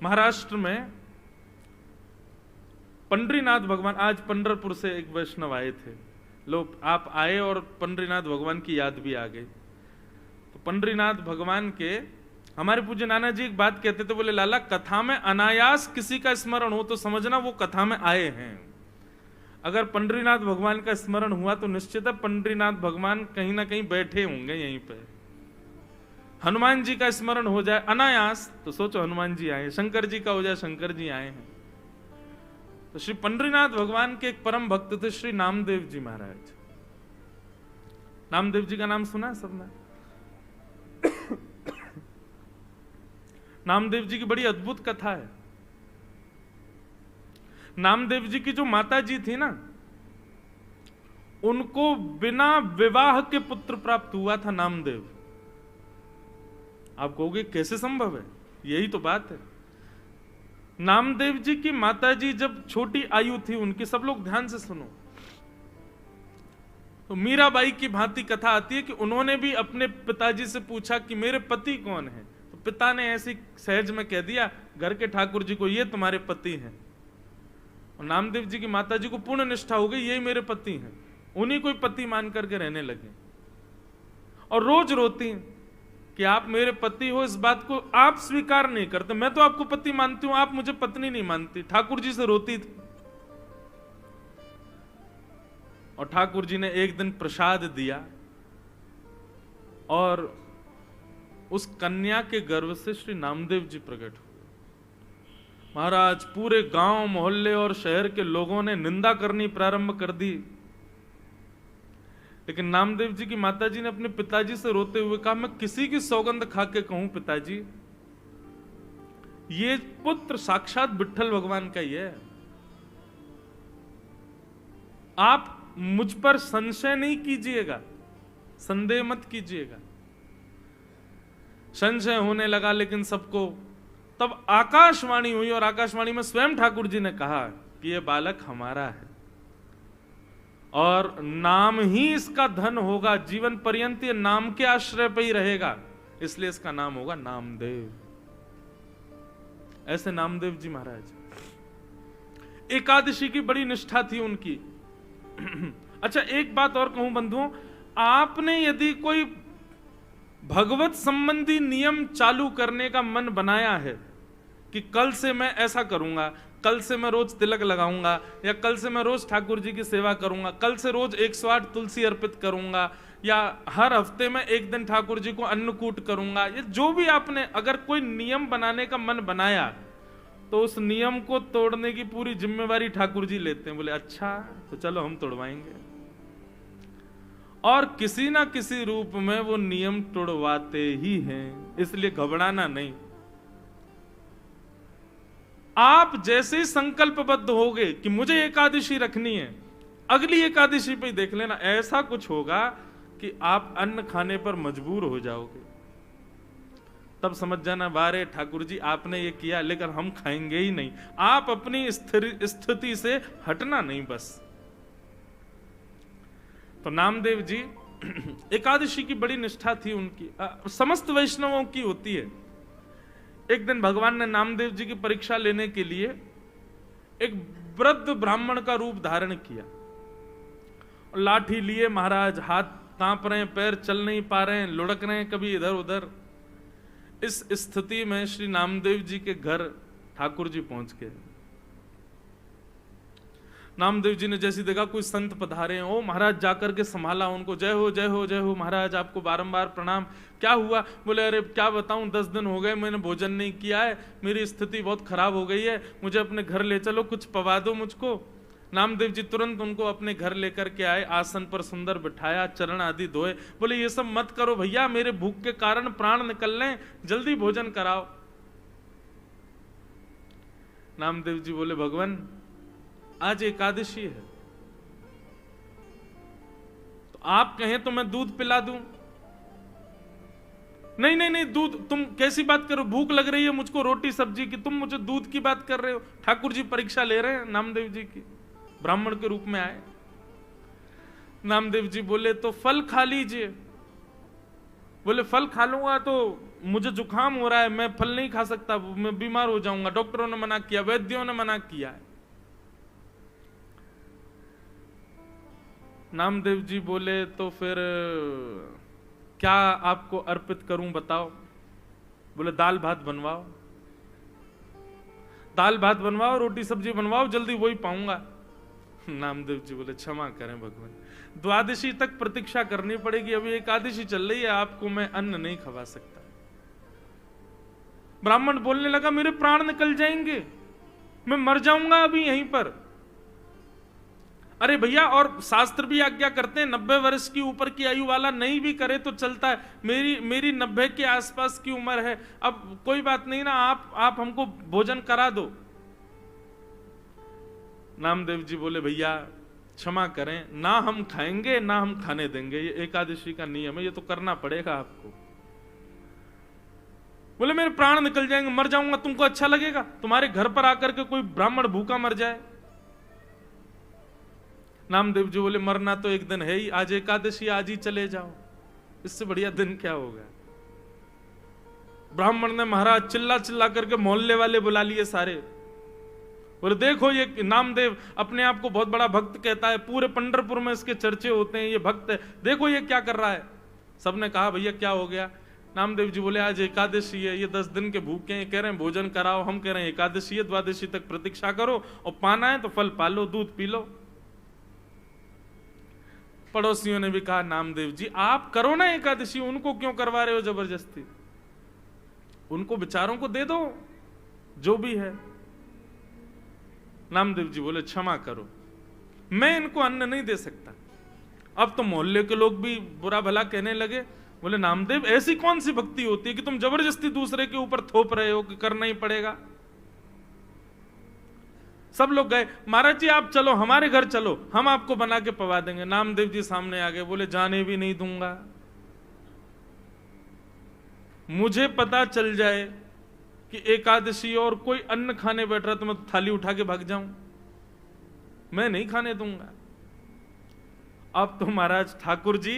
महाराष्ट्र में पंडरीनाथ भगवान, आज पंढरपुर से एक वैष्णव आए थे लोग, आप आए और पंडरीनाथ भगवान की याद भी आ गई। तो पंडरीनाथ भगवान के हमारे पूज्य नाना जी एक बात कहते थे, बोले लाला कथा में अनायास किसी का स्मरण हो तो समझना वो कथा में आए हैं। अगर पंडरीनाथ भगवान का स्मरण हुआ तो निश्चित है पंडरीनाथ भगवान कहीं ना कहीं बैठे होंगे यहीं पे। हनुमान जी का स्मरण हो जाए अनायास तो सोचो हनुमान जी आए, शंकर जी का हो जाए शंकर जी आए हैं। तो श्री पंडरीनाथ भगवान के एक परम भक्त थे श्री नामदेव जी महाराज। नामदेव जी का नाम सुना है सबने? नामदेव जी की बड़ी अद्भुत कथा है। नामदेव जी की जो माता जी थी ना, उनको बिना विवाह के पुत्र प्राप्त हुआ था नामदेव। आप कहोगे कैसे संभव है? यही तो बात है। नामदेव जी की माता जी जब छोटी आयु थी उनकी, सब लोग ध्यान से सुनो, तो मीराबाई की भांति कथा आती है कि उन्होंने भी अपने पिताजी से पूछा कि मेरे पति कौन है। तो पिता ने ऐसी सहज में कह दिया घर के ठाकुर जी को, ये तुम्हारे पति हैं। और नामदेव जी की माता जी को पूर्ण निष्ठा हो गई, यही मेरे पति हैं, उन्हीं को ही पति मान करके रहने लगे। और रोज रोती कि आप मेरे पति हो, इस बात को आप स्वीकार नहीं करते, मैं तो आपको पति मानती हूं, आप मुझे पत्नी नहीं मानती। ठाकुर जी से रोती थी। और ठाकुर जी ने एक दिन प्रसाद दिया और उस कन्या के गर्भ से श्री नामदेव जी प्रकट हुए। महाराज पूरे गांव मोहल्ले और शहर के लोगों ने निंदा करनी प्रारंभ कर दी, लेकिन नामदेव जी की माताजी ने अपने पिताजी से रोते हुए कहा, मैं किसी की सौगंध खा के कहूं पिताजी, ये पुत्र साक्षात विट्ठल भगवान का ही है। आप मुझ पर संशय नहीं कीजिएगा, संदेह मत कीजिएगा। संशय होने लगा लेकिन सबको, तब आकाशवाणी हुई और आकाशवाणी में स्वयं ठाकुर जी ने कहा कि यह बालक हमारा है और नाम ही इसका धन होगा, जीवन पर्यंत ये नाम के आश्रय पे ही रहेगा, इसलिए इसका नाम होगा नामदेव। ऐसे नामदेव जी महाराज। एकादशी की बड़ी निष्ठा थी उनकी। अच्छा एक बात और कहूं बंधुओं, आपने यदि कोई भगवत संबंधी नियम चालू करने का मन बनाया है कि कल से मैं ऐसा करूंगा, कल से मैं रोज तिलक लगाऊंगा, या कल से मैं रोज ठाकुर जी की सेवा करूंगा, कल से रोज 108 तुलसी अर्पित करूंगा, या हर हफ्ते में एक दिन ठाकुर जी को अन्नकूट करूंगा, ये जो भी आपने अगर कोई नियम बनाने का मन बनाया तो उस नियम को तोड़ने की पूरी जिम्मेवारी ठाकुर जी लेते हैं। बोले अच्छा तो चलो हम तोड़वाएंगे, और किसी ना किसी रूप में वो नियम तोड़वाते ही हैं, इसलिए घबराना नहीं। आप जैसे ही संकल्पबद्ध होगे कि मुझे एकादशी रखनी है, अगली एकादशी पे देख लेना ऐसा कुछ होगा कि आप अन्न खाने पर मजबूर हो जाओगे। तब समझ जाना बारे ठाकुर जी आपने ये किया लेकिन हम खाएंगे ही नहीं। आप अपनी स्थिति से हटना नहीं बस। तो नामदेव जी एकादशी की बड़ी निष्ठा थी उनकी, समस्त वैष्णवों की होती है। एक दिन भगवान ने नामदेव जी की परीक्षा लेने के लिए एक वृद्ध ब्राह्मण का रूप धारण किया, लाठी लिए महाराज, हाथ कांप रहे हैं, पैर चल नहीं पा रहे हैं, लुढ़क रहे हैं कभी इधर उधर। इस स्थिति में श्री नामदेव जी के घर ठाकुर जी पहुंच गए। नामदेव जी ने जैसे देखा कोई संत पधारे हैं, ओ महाराज जाकर के संभाला उनको, जय हो जय हो जय हो महाराज, आपको बारंबार प्रणाम। क्या हुआ? बोले अरे क्या बताऊं, 10 दिन हो गए मैंने भोजन नहीं किया है, मेरी स्थिति बहुत खराब हो गई है, मुझे अपने घर ले चलो, कुछ पवा दो मुझको। नामदेव जी तुरंत उनको अपने घर लेकर के आए, आसन पर सुंदर बिठाया, चरण आदि धोए। बोले ये सब मत करो भैया, मेरे भूख के कारण प्राण निकल रहे हैं, जल्दी भोजन कराओ। नामदेव जी बोले भगवान आज एकादशी है, तो आप कहें तो मैं दूध पिला दूं। नहीं नहीं नहीं, दूध तुम कैसी बात करो, भूख लग रही है मुझको रोटी सब्जी की, तुम मुझे दूध की बात कर रहे हो। ठाकुर जी परीक्षा ले रहे हैं नामदेव जी की, ब्राह्मण के रूप में आए। नामदेव जी बोले तो फल खा लीजिए। बोले फल खा लूंगा तो मुझे जुकाम हो रहा है, मैं फल नहीं खा सकता, मैं बीमार हो जाऊंगा, डॉक्टरों ने मना किया, वैद्यों ने मना किया है। नामदेव जी बोले तो फिर क्या आपको अर्पित करूं बताओ? बोले दाल भात बनवाओ, दाल भात बनवाओ, रोटी सब्जी बनवाओ, जल्दी वही पाऊंगा। नामदेव जी बोले क्षमा करें भगवान, द्वादशी तक प्रतीक्षा करनी पड़ेगी, अभी एकादशी चल रही है, आपको मैं अन्न नहीं खवा सकता। ब्राह्मण बोलने लगा मेरे प्राण निकल जाएंगे, मैं मर जाऊंगा अभी यहीं पर। अरे भैया, और शास्त्र भी आज्ञा करते हैं 90 वर्ष की ऊपर की आयु वाला नहीं भी करे तो चलता है, मेरी 90 के आसपास की उम्र है, अब कोई बात नहीं ना, आप हमको भोजन करा दो। नामदेव जी बोले भैया क्षमा करें, ना हम खाएंगे ना हम खाने देंगे, ये एकादशी का नियम है, ये तो करना पड़ेगा आपको। बोले मेरे प्राण निकल जाएंगे, मर जाऊंगा, तुमको अच्छा लगेगा? तुम्हारे घर पर आकर के कोई ब्राह्मण भूखा मर जाए? नामदेव जी बोले मरना तो एक दिन है ही, आज एकादशी, आज ही चले जाओ, इससे बढ़िया दिन क्या होगा। ब्राह्मण ने महाराज चिल्ला चिल्ला करके मोहल्ले वाले बुला लिए सारे, बोले देखो ये नामदेव अपने आप को बहुत बड़ा भक्त कहता है, पूरे पंढरपुर में इसके चर्चे होते हैं, ये भक्त है, देखो ये क्या कर रहा है। सबने कहा भैया क्या हो गया? नामदेव जी बोले आज एकादशी है, ये 10 दिन के भूखे हैं, कह रहे हैं भोजन कराओ, हम कह रहे हैं एकादशी है, द्वादशी तक प्रतीक्षा करो, और पाना है तो फल पालो, दूध पी लो। पड़ोसियों ने भी कहा नामदेव जी आप करो ना एकादशी, उनको क्यों करवा रहे हो जबरदस्ती, उनको बेचारों को दे दो जो भी है। नामदेव जी बोले क्षमा करो, मैं इनको अन्न नहीं दे सकता। अब तो मोहल्ले के लोग भी बुरा भला कहने लगे, बोले नामदेव ऐसी कौन सी भक्ति होती है कि तुम जबरदस्ती दूसरे के ऊपर थोप रहे हो कि करना ही पड़ेगा। सब लोग गए, महाराज जी आप चलो हमारे घर चलो, हम आपको बना के पवा देंगे। नामदेव जी सामने आ गए, बोले जाने भी नहीं दूंगा, मुझे पता चल जाए कि एकादशी और कोई अन्न खाने बैठ रहा तो मैं थाली उठा के भाग जाऊं, मैं नहीं खाने दूंगा। अब तो महाराज ठाकुर जी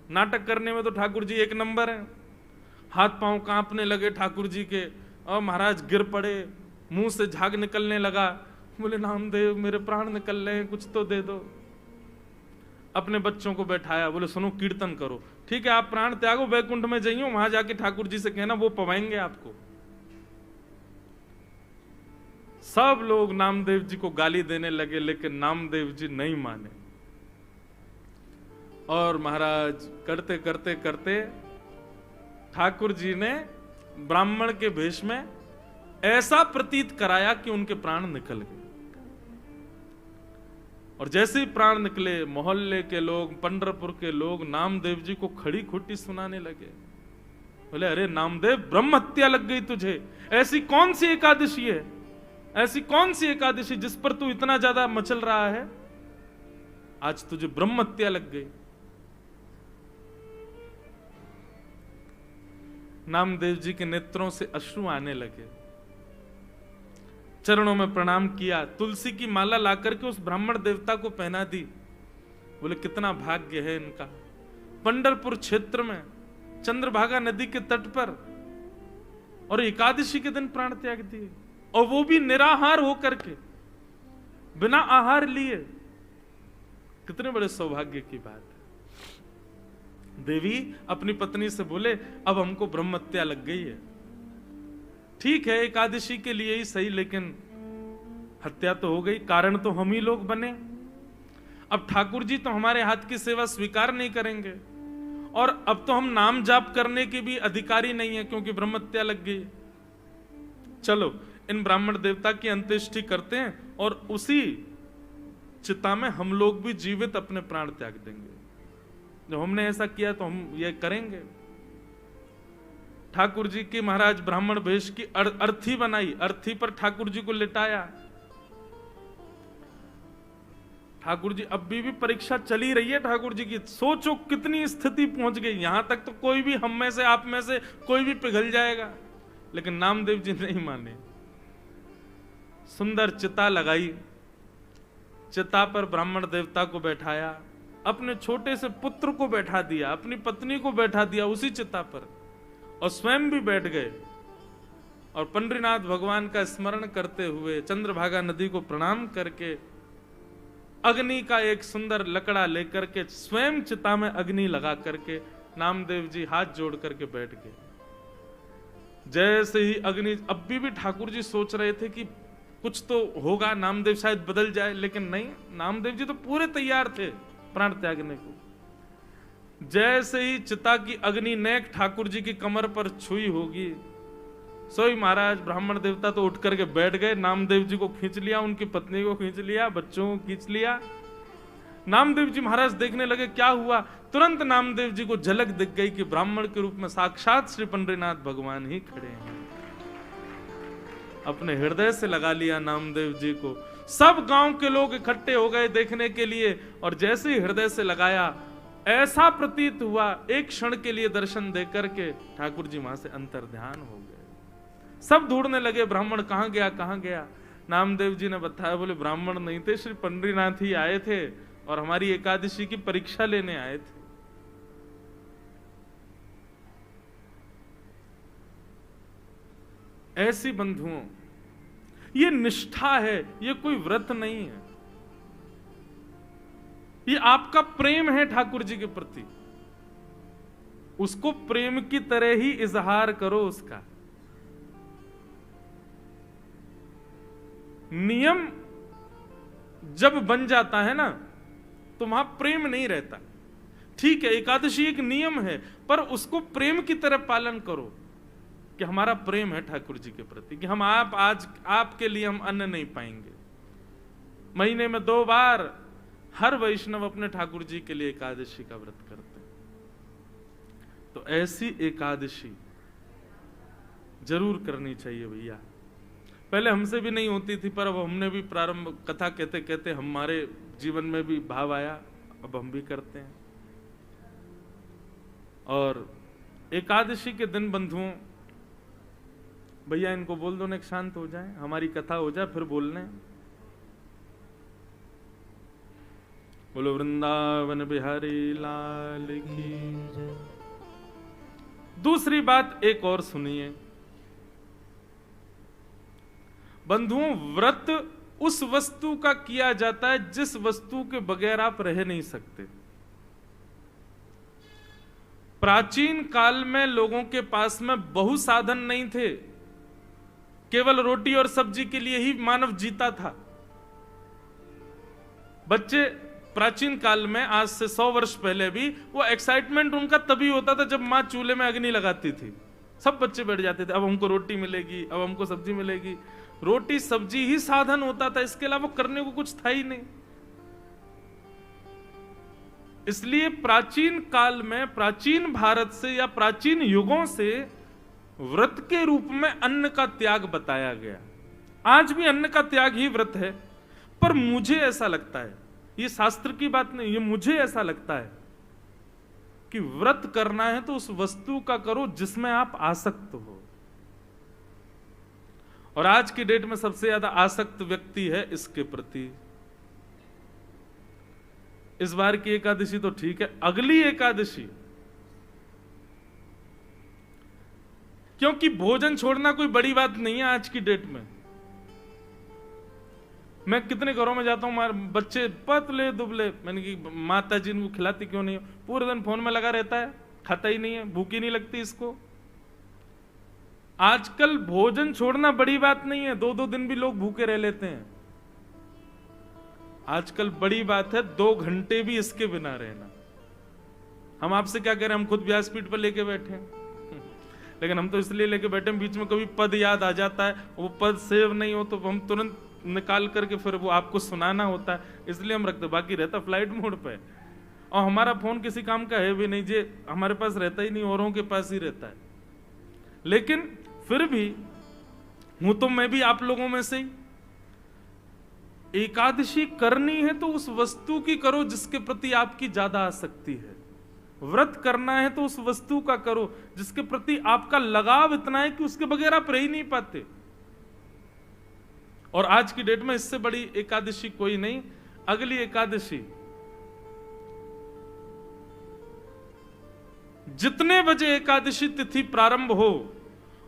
नाटक करने में तो ठाकुर जी एक नंबर है, हाथ पांव कांपने लगे ठाकुर जी के, और महाराज गिर पड़े, मुंह से झाग निकलने लगा। बोले नामदेव मेरे प्राण निकल रहे हैं, कुछ तो दे दो। अपने बच्चों को बैठाया, बोले सुनो कीर्तन करो, ठीक है आप प्राण त्यागो, वैकुंठ में जाइयो, वहां जाके ठाकुर जी से कहना वो पवाएंगे आपको। सब लोग नामदेव जी को गाली देने लगे, लेकिन नामदेव जी नहीं माने, और महाराज करते करते करते ठाकुर जी ने ब्राह्मण के वेश में ऐसा प्रतीत कराया कि उनके प्राण निकल गए। और जैसे ही प्राण निकले, मोहल्ले के लोग, पंढरपुर के लोग नामदेव जी को खड़ी खोटी सुनाने लगे। बोले अरे नामदेव ब्रह्म हत्या लग गई तुझे, ऐसी कौन सी एकादशी है, ऐसी कौन सी एकादशी जिस पर तू इतना ज्यादा मचल रहा है, आज तुझे ब्रह्म हत्या लग गई। नामदेव जी के नेत्रों से अश्रु आने लगे, चरणों में प्रणाम किया, तुलसी की माला लाकर के उस ब्राह्मण देवता को पहना दी। बोले कितना भाग्य है इनका, पंढरपुर क्षेत्र में चंद्रभागा नदी के तट पर, और एकादशी के दिन प्राण त्याग दिए, और वो भी निराहार होकर के, बिना आहार लिए। कितने बड़े सौभाग्य की बात है। देवी अपनी पत्नी से बोले अब हमको ब्रह्म हत्या लग गई है, ठीक है एकादशी के लिए ही सही, लेकिन हत्या तो हो गई, कारण तो हम ही लोग बने। अब ठाकुर जी तो हमारे हाथ की सेवा स्वीकार नहीं करेंगे, और अब तो हम नाम जाप करने के भी अधिकारी नहीं है, क्योंकि ब्रह्म हत्या लग गई। चलो इन ब्राह्मण देवता की अंत्येष्टि करते हैं, और उसी चिता में हम लोग भी जीवित अपने प्राण त्याग देंगे। जब हमने ऐसा किया तो हम ये करेंगे। ठाकुर जी की महाराज ब्राह्मण वेश की अर्थी बनाई, अर्थी पर ठाकुर जी को लिटाया। ठाकुर जी अब भी परीक्षा चली रही है ठाकुर जी की, सोचो कितनी स्थिति पहुंच गई। यहां तक तो कोई भी हम में से आप में से कोई भी पिघल जाएगा, लेकिन नामदेव जी नहीं माने। सुंदर चिता लगाई, चिता पर ब्राह्मण देवता को बैठाया, अपने छोटे से पुत्र को बैठा दिया, अपनी पत्नी को बैठा दिया उसी चिता पर, और स्वयं भी बैठ गए और पंडरीनाथ भगवान का स्मरण करते हुए चंद्रभागा नदी को प्रणाम करके अग्नि का एक सुंदर लकड़ा लेकर के स्वयं चिता में अग्नि लगा करके नामदेव जी हाथ जोड़ करके बैठ गए। जैसे ही अग्नि, अब भी ठाकुर जी सोच रहे थे कि कुछ तो होगा, नामदेव शायद बदल जाए, लेकिन नहीं, नामदेव जी तो पूरे तैयार थे प्राण त्यागने को। जैसे ही चिता की अग्नि नेक ठाकुर जी की कमर पर छुई होगी, सोई महाराज ब्राह्मण देवता तो उठ करके बैठ गए, नामदेव जी को खींच लिया, उनकी पत्नी को खींच लिया, बच्चों को खींच लिया। नामदेव जी महाराज देखने लगे क्या हुआ, तुरंत नामदेव जी को झलक दिख गई कि ब्राह्मण के रूप में साक्षात श्री पंडरीनाथ भगवान ही खड़े हैं। अपने हृदय से लगा लिया नामदेव जी को। सब गांव के लोग इकट्ठे हो गए देखने के लिए, और जैसे ही हृदय से लगाया ऐसा प्रतीत हुआ एक क्षण के लिए दर्शन देकर के ठाकुर जी वहां से अंतर्ध्यान हो गए। सब ढूंढने लगे ब्राह्मण कहां गया कहां गया। नामदेव जी ने बताया, बोले ब्राह्मण नहीं थे, श्री पंडरीनाथ ही आए थे और हमारी एकादशी की परीक्षा लेने आए थे। ऐसी बंधुओं, ये निष्ठा है, ये कोई व्रत नहीं है, ये आपका प्रेम है ठाकुर जी के प्रति। उसको प्रेम की तरह ही इजहार करो उसका। नियम जब बन जाता है ना तो वहां प्रेम नहीं रहता। ठीक है, एकादशी एक नियम है, पर उसको प्रेम की तरह पालन करो कि हमारा प्रेम है ठाकुर जी के प्रति, कि हम आज आपके लिए हम अन्न नहीं पाएंगे। महीने में 2 बार हर वैष्णव अपने ठाकुर जी के लिए एकादशी का व्रत करते हैं। तो ऐसी एकादशी जरूर करनी चाहिए भैया। पहले हमसे भी नहीं होती थी, पर अब हमने भी प्रारंभ, कथा कहते कहते हमारे जीवन में भी भाव आया, अब हम भी करते हैं। और एकादशी के दिन बंधुओं, भैया इनको बोल दो ना शांत हो जाए, हमारी कथा हो जाए, फिर बोलने। बोलो वृंदावन बिहारी लाल की। दूसरी बात एक और सुनिए बंधुओं, व्रत उस वस्तु का किया जाता है जिस वस्तु के बगैर आप रह नहीं सकते। प्राचीन काल में लोगों के पास में बहु साधन नहीं थे, केवल रोटी और सब्जी के लिए ही मानव जीता था। बच्चे प्राचीन काल में, आज से 100 वर्ष पहले भी, वो एक्साइटमेंट उनका तभी होता था जब मां चूल्हे में अग्नि लगाती थी। सब बच्चे बैठ जाते थे, अब हमको रोटी मिलेगी, अब हमको सब्जी मिलेगी। रोटी सब्जी ही साधन होता था, इसके अलावा करने को कुछ था ही नहीं। इसलिए प्राचीन काल में, प्राचीन भारत से या प्राचीन युगों से व्रत के रूप में अन्न का त्याग बताया गया। आज भी अन्न का त्याग ही व्रत है, पर मुझे ऐसा लगता है, ये शास्त्र की बात नहीं, ये मुझे ऐसा लगता है कि व्रत करना है तो उस वस्तु का करो जिसमें आप आसक्त हो। और आज की डेट में सबसे ज्यादा आसक्त व्यक्ति है इसके प्रति। इस बार की एकादशी तो ठीक है, अगली एकादशी, क्योंकि भोजन छोड़ना कोई बड़ी बात नहीं है आज की डेट में। मैं कितने घरों में जाता हूं, बच्चे पतले दुबले, मैंने कि माता जी इनको खिलाती क्यों नहीं हो, पूरे दिन फोन में लगा रहता है, खाता ही नहीं है, भूख ही नहीं लगती इसको। आजकल भोजन छोड़ना बड़ी बात नहीं है, 2-2 दिन भी लोग भूखे रह लेते हैं। आजकल बड़ी बात है 2 घंटे भी इसके बिना रहना। हम आपसे क्या कह रहे हैं, हम खुद व्यासपीठ पर लेके बैठे हैं, लेकिन हम तो इसलिए लेके बैठे हैं, बीच में कभी पद याद आ जाता है, वो पद सेव नहीं हो तो हम तुरंत निकाल करके फिर वो आपको सुनाना होता है, इसलिए हम रखते। बाकी रहता फ्लाइट मोड पे, और हमारा फोन किसी काम का है भी नहीं, जे हमारे पास रहता ही नहीं, औरों के पास ही रहता है। लेकिन फिर भी हूं तो मैं भी आप लोगों में से ही। एकादशी करनी है तो उस वस्तु की करो जिसके प्रति आपकी ज्यादा आसक्ति है। व्रत करना है तो उस वस्तु का करो जिसके प्रति आपका लगाव इतना है कि उसके बगैर आप रह ही नहीं पाते। और आज की डेट में इससे बड़ी एकादशी कोई नहीं। अगली एकादशी जितने बजे एकादशी तिथि प्रारंभ हो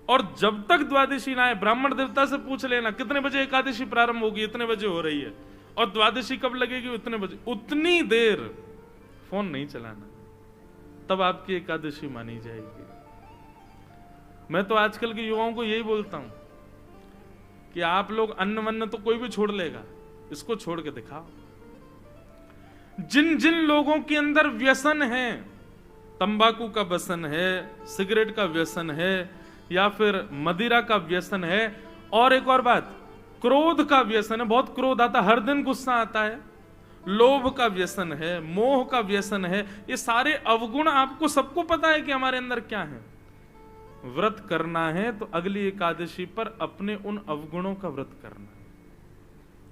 और जब तक द्वादशी ना आए, ब्राह्मण देवता से पूछ लेना कितने बजे एकादशी प्रारंभ होगी, इतने बजे हो रही है, और द्वादशी कब लगेगी, इतने बजे, उतनी देर फोन नहीं चलाना, तब आपकी एकादशी मानी जाएगी। मैं तो आजकल के युवाओं को यही बोलता हूं कि आप लोग अन्न वन्न तो कोई भी छोड़ लेगा, इसको छोड़ के दिखाओ। जिन जिन लोगों के अंदर व्यसन है, तंबाकू का व्यसन है, सिगरेट का व्यसन है, या फिर मदिरा का व्यसन है, और एक और बात, क्रोध का व्यसन है, बहुत क्रोध आता, हर दिन गुस्सा आता है, लोभ का व्यसन है, मोह का व्यसन है, ये सारे अवगुण आपको सबको पता है कि हमारे अंदर क्या है। व्रत करना है तो अगली एकादशी पर अपने उन अवगुणों का व्रत करना है।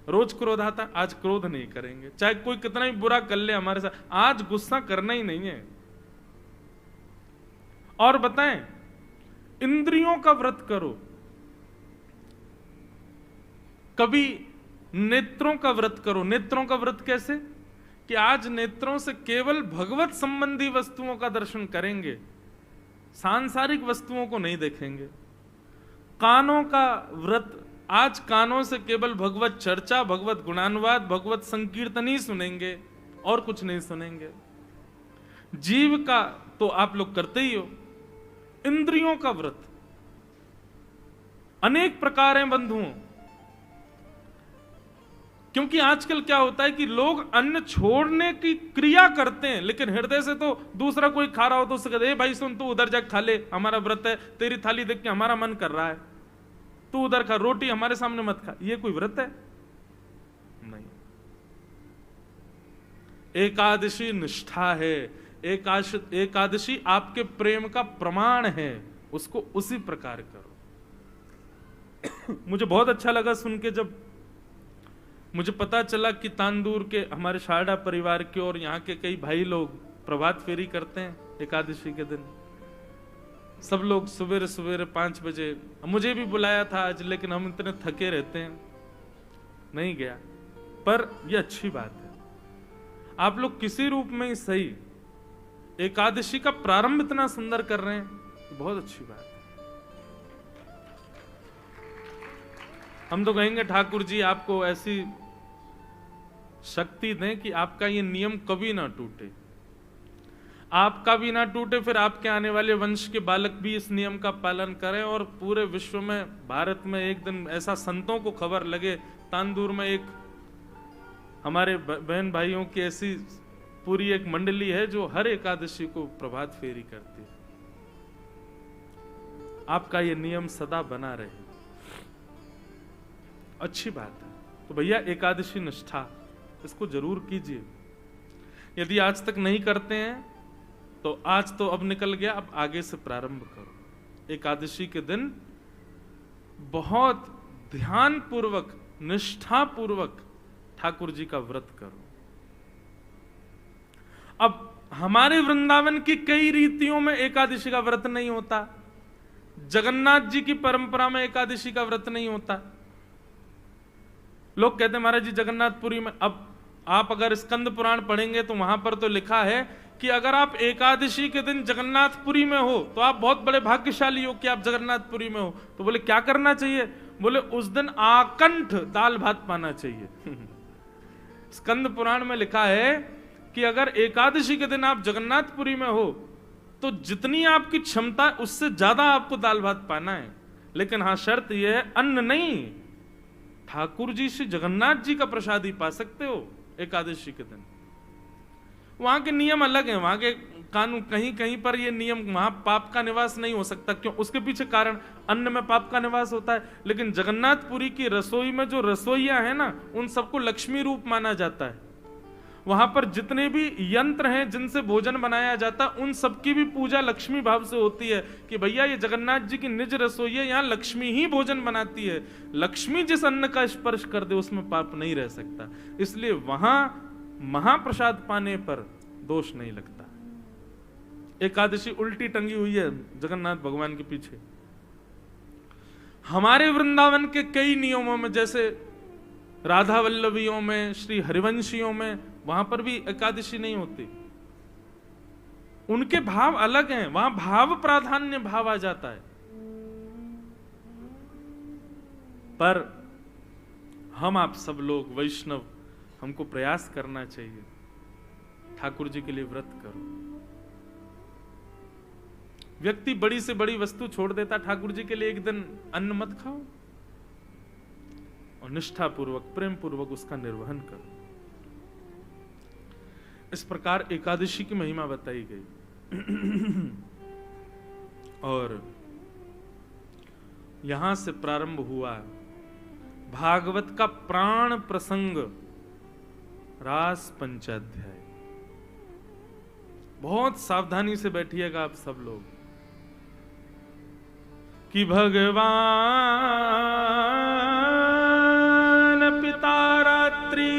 रोज क्रोध आता, आज क्रोध नहीं करेंगे, चाहे कोई कितना ही बुरा कर ले हमारे साथ, आज गुस्सा करना ही नहीं है। और बताएं, इंद्रियों का व्रत करो। कभी नेत्रों का व्रत करो। नेत्रों का व्रत कैसे? कि आज नेत्रों से केवल भगवत संबंधी वस्तुओं का दर्शन करेंगे, सांसारिक वस्तुओं को नहीं देखेंगे। कानों का व्रत, आज कानों से केवल भगवत चर्चा, भगवत गुणानुवाद, भगवत संकीर्तन ही सुनेंगे, और कुछ नहीं सुनेंगे। जीव का तो आप लोग करते ही हो। इंद्रियों का व्रत अनेक प्रकार हैं बंधुओं, क्योंकि आजकल क्या होता है कि लोग अन्न छोड़ने की क्रिया करते हैं, लेकिन हृदय से तो दूसरा कोई खा रहा हो तो उससे कहते हैं, भाई सुन, तू उधर जा खा ले, हमारा व्रत है, तेरी थाली देख के हमारा मन कर रहा है, तू उधर खा, रोटी हमारे सामने मत खा। ये कोई व्रत है? नहीं। एकादशी निष्ठा है, एकादशी आपके प्रेम का प्रमाण है, उसको उसी प्रकार करो। मुझे बहुत अच्छा लगा सुन के, जब मुझे पता चला कि तांदूर के हमारे शारदा परिवार के और यहाँ के कई भाई लोग प्रभात फेरी करते हैं एकादशी के दिन। सब लोग सवेरे सवेरे 5 बजे, मुझे भी बुलाया था आज, लेकिन हम इतने थके रहते हैं, नहीं गया। पर यह अच्छी बात है, आप लोग किसी रूप में ही सही एकादशी का प्रारंभ इतना सुंदर कर रहे हैं, बहुत अच्छी बात है। हम तो कहेंगे ठाकुर जी आपको ऐसी शक्ति दें कि आपका ये नियम कभी ना टूटे, आपका भी ना टूटे, फिर आपके आने वाले वंश के बालक भी इस नियम का पालन करें, और पूरे विश्व में, भारत में एक दिन ऐसा संतों को खबर लगे, तांदूर में एक हमारे बहन भाइयों की ऐसी पूरी एक मंडली है जो हर एकादशी को प्रभात फेरी करती है। आपका ये नियम सदा बना रहे, अच्छी बात है। तो भैया एकादशी निष्ठा इसको जरूर कीजिए। यदि आज तक नहीं करते हैं तो आज तो अब निकल गया, अब आगे से प्रारंभ करो। एकादशी के दिन बहुत ध्यान पूर्वक, निष्ठा पूर्वक ठाकुर जी का व्रत करो। अब हमारे वृंदावन की कई रीतियों में एकादशी का व्रत नहीं होता, जगन्नाथ जी की परंपरा में एकादशी का व्रत नहीं होता। लोग कहते हैं महाराज जी जगन्नाथपुरी में, अब आप अगर स्कंद पुराण पढ़ेंगे तो वहां पर तो लिखा है कि अगर आप एकादशी के दिन जगन्नाथपुरी में हो तो आप बहुत बड़े भाग्यशाली हो कि आप जगन्नाथपुरी में हो। तो बोले क्या करना चाहिए? बोले उस दिन आकंठ दाल भात पाना चाहिए। स्कंद पुराण में लिखा है कि अगर एकादशी के दिन आप जगन्नाथपुरी में हो तो जितनी आपकी क्षमता उससे ज्यादा आपको दाल भात पाना है, लेकिन हाँ शर्त यह है अन्न नहीं, ठाकुर जी से जगन्नाथ जी का प्रसाद ही पा सकते हो एकादशी के दिन। वहां के नियम अलग हैं, वहां के कानून, कहीं कहीं पर ये नियम, वहां पाप का निवास नहीं हो सकता। क्यों? उसके पीछे कारण, अन्न में पाप का निवास होता है, लेकिन जगन्नाथपुरी की रसोई में जो रसोइया है ना, उन सबको लक्ष्मी रूप माना जाता है। वहां पर जितने भी यंत्र हैं जिनसे भोजन बनाया जाता है, उन सबकी भी पूजा लक्ष्मी भाव से होती है कि भैया ये जगन्नाथ जी की निज रसोई है, यहाँ लक्ष्मी ही भोजन बनाती है। लक्ष्मी जिस अन्न का स्पर्श कर दे उसमें पाप नहीं रह सकता, इसलिए वहां महाप्रसाद पाने पर दोष नहीं लगता। एकादशी उल्टी टंगी हुई है जगन्नाथ भगवान के पीछे। हमारे वृंदावन के कई नियमों में, जैसे राधा वल्लभियों में, श्री हरिवंशियों में, वहां पर भी एकादशी नहीं होती। उनके भाव अलग हैं, वहां भाव प्राधान्य भाव आ जाता है। पर हम आप सब लोग वैष्णव, हमको प्रयास करना चाहिए, ठाकुर जी के लिए व्रत करो। व्यक्ति बड़ी से बड़ी वस्तु छोड़ देता, ठाकुर जी के लिए एक दिन अन्न मत खाओ और निष्ठा पूर्वक प्रेम पूर्वक उसका निर्वहन करो। इस प्रकार एकादशी की महिमा बताई गई। और यहां से प्रारंभ हुआ भागवत का प्राण प्रसंग, रास पंचाध्याय। बहुत सावधानी से बैठिएगा आप सब लोग कि भगवान पिता रात्रि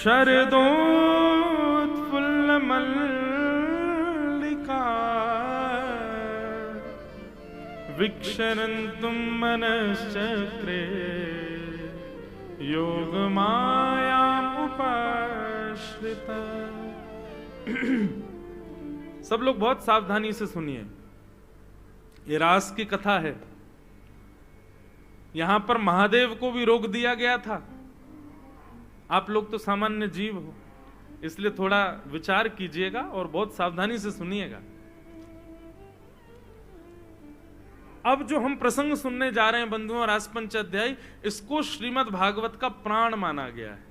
शरदोत्फुल्ल मल्लिका विक्षरन्तुं मनश्चक्रे योग माया उपाश्रिता। सब लोग बहुत सावधानी से सुनिए, ये रास की कथा है। यहां पर महादेव को भी रोक दिया गया था। आप लोग तो सामान्य जीव हो, इसलिए थोड़ा विचार कीजिएगा और बहुत सावधानी से सुनिएगा। अब जो हम प्रसंग सुनने जा रहे हैं बंधुओं, रास पंचाध्याय, इसको श्रीमद् भागवत का प्राण माना गया है।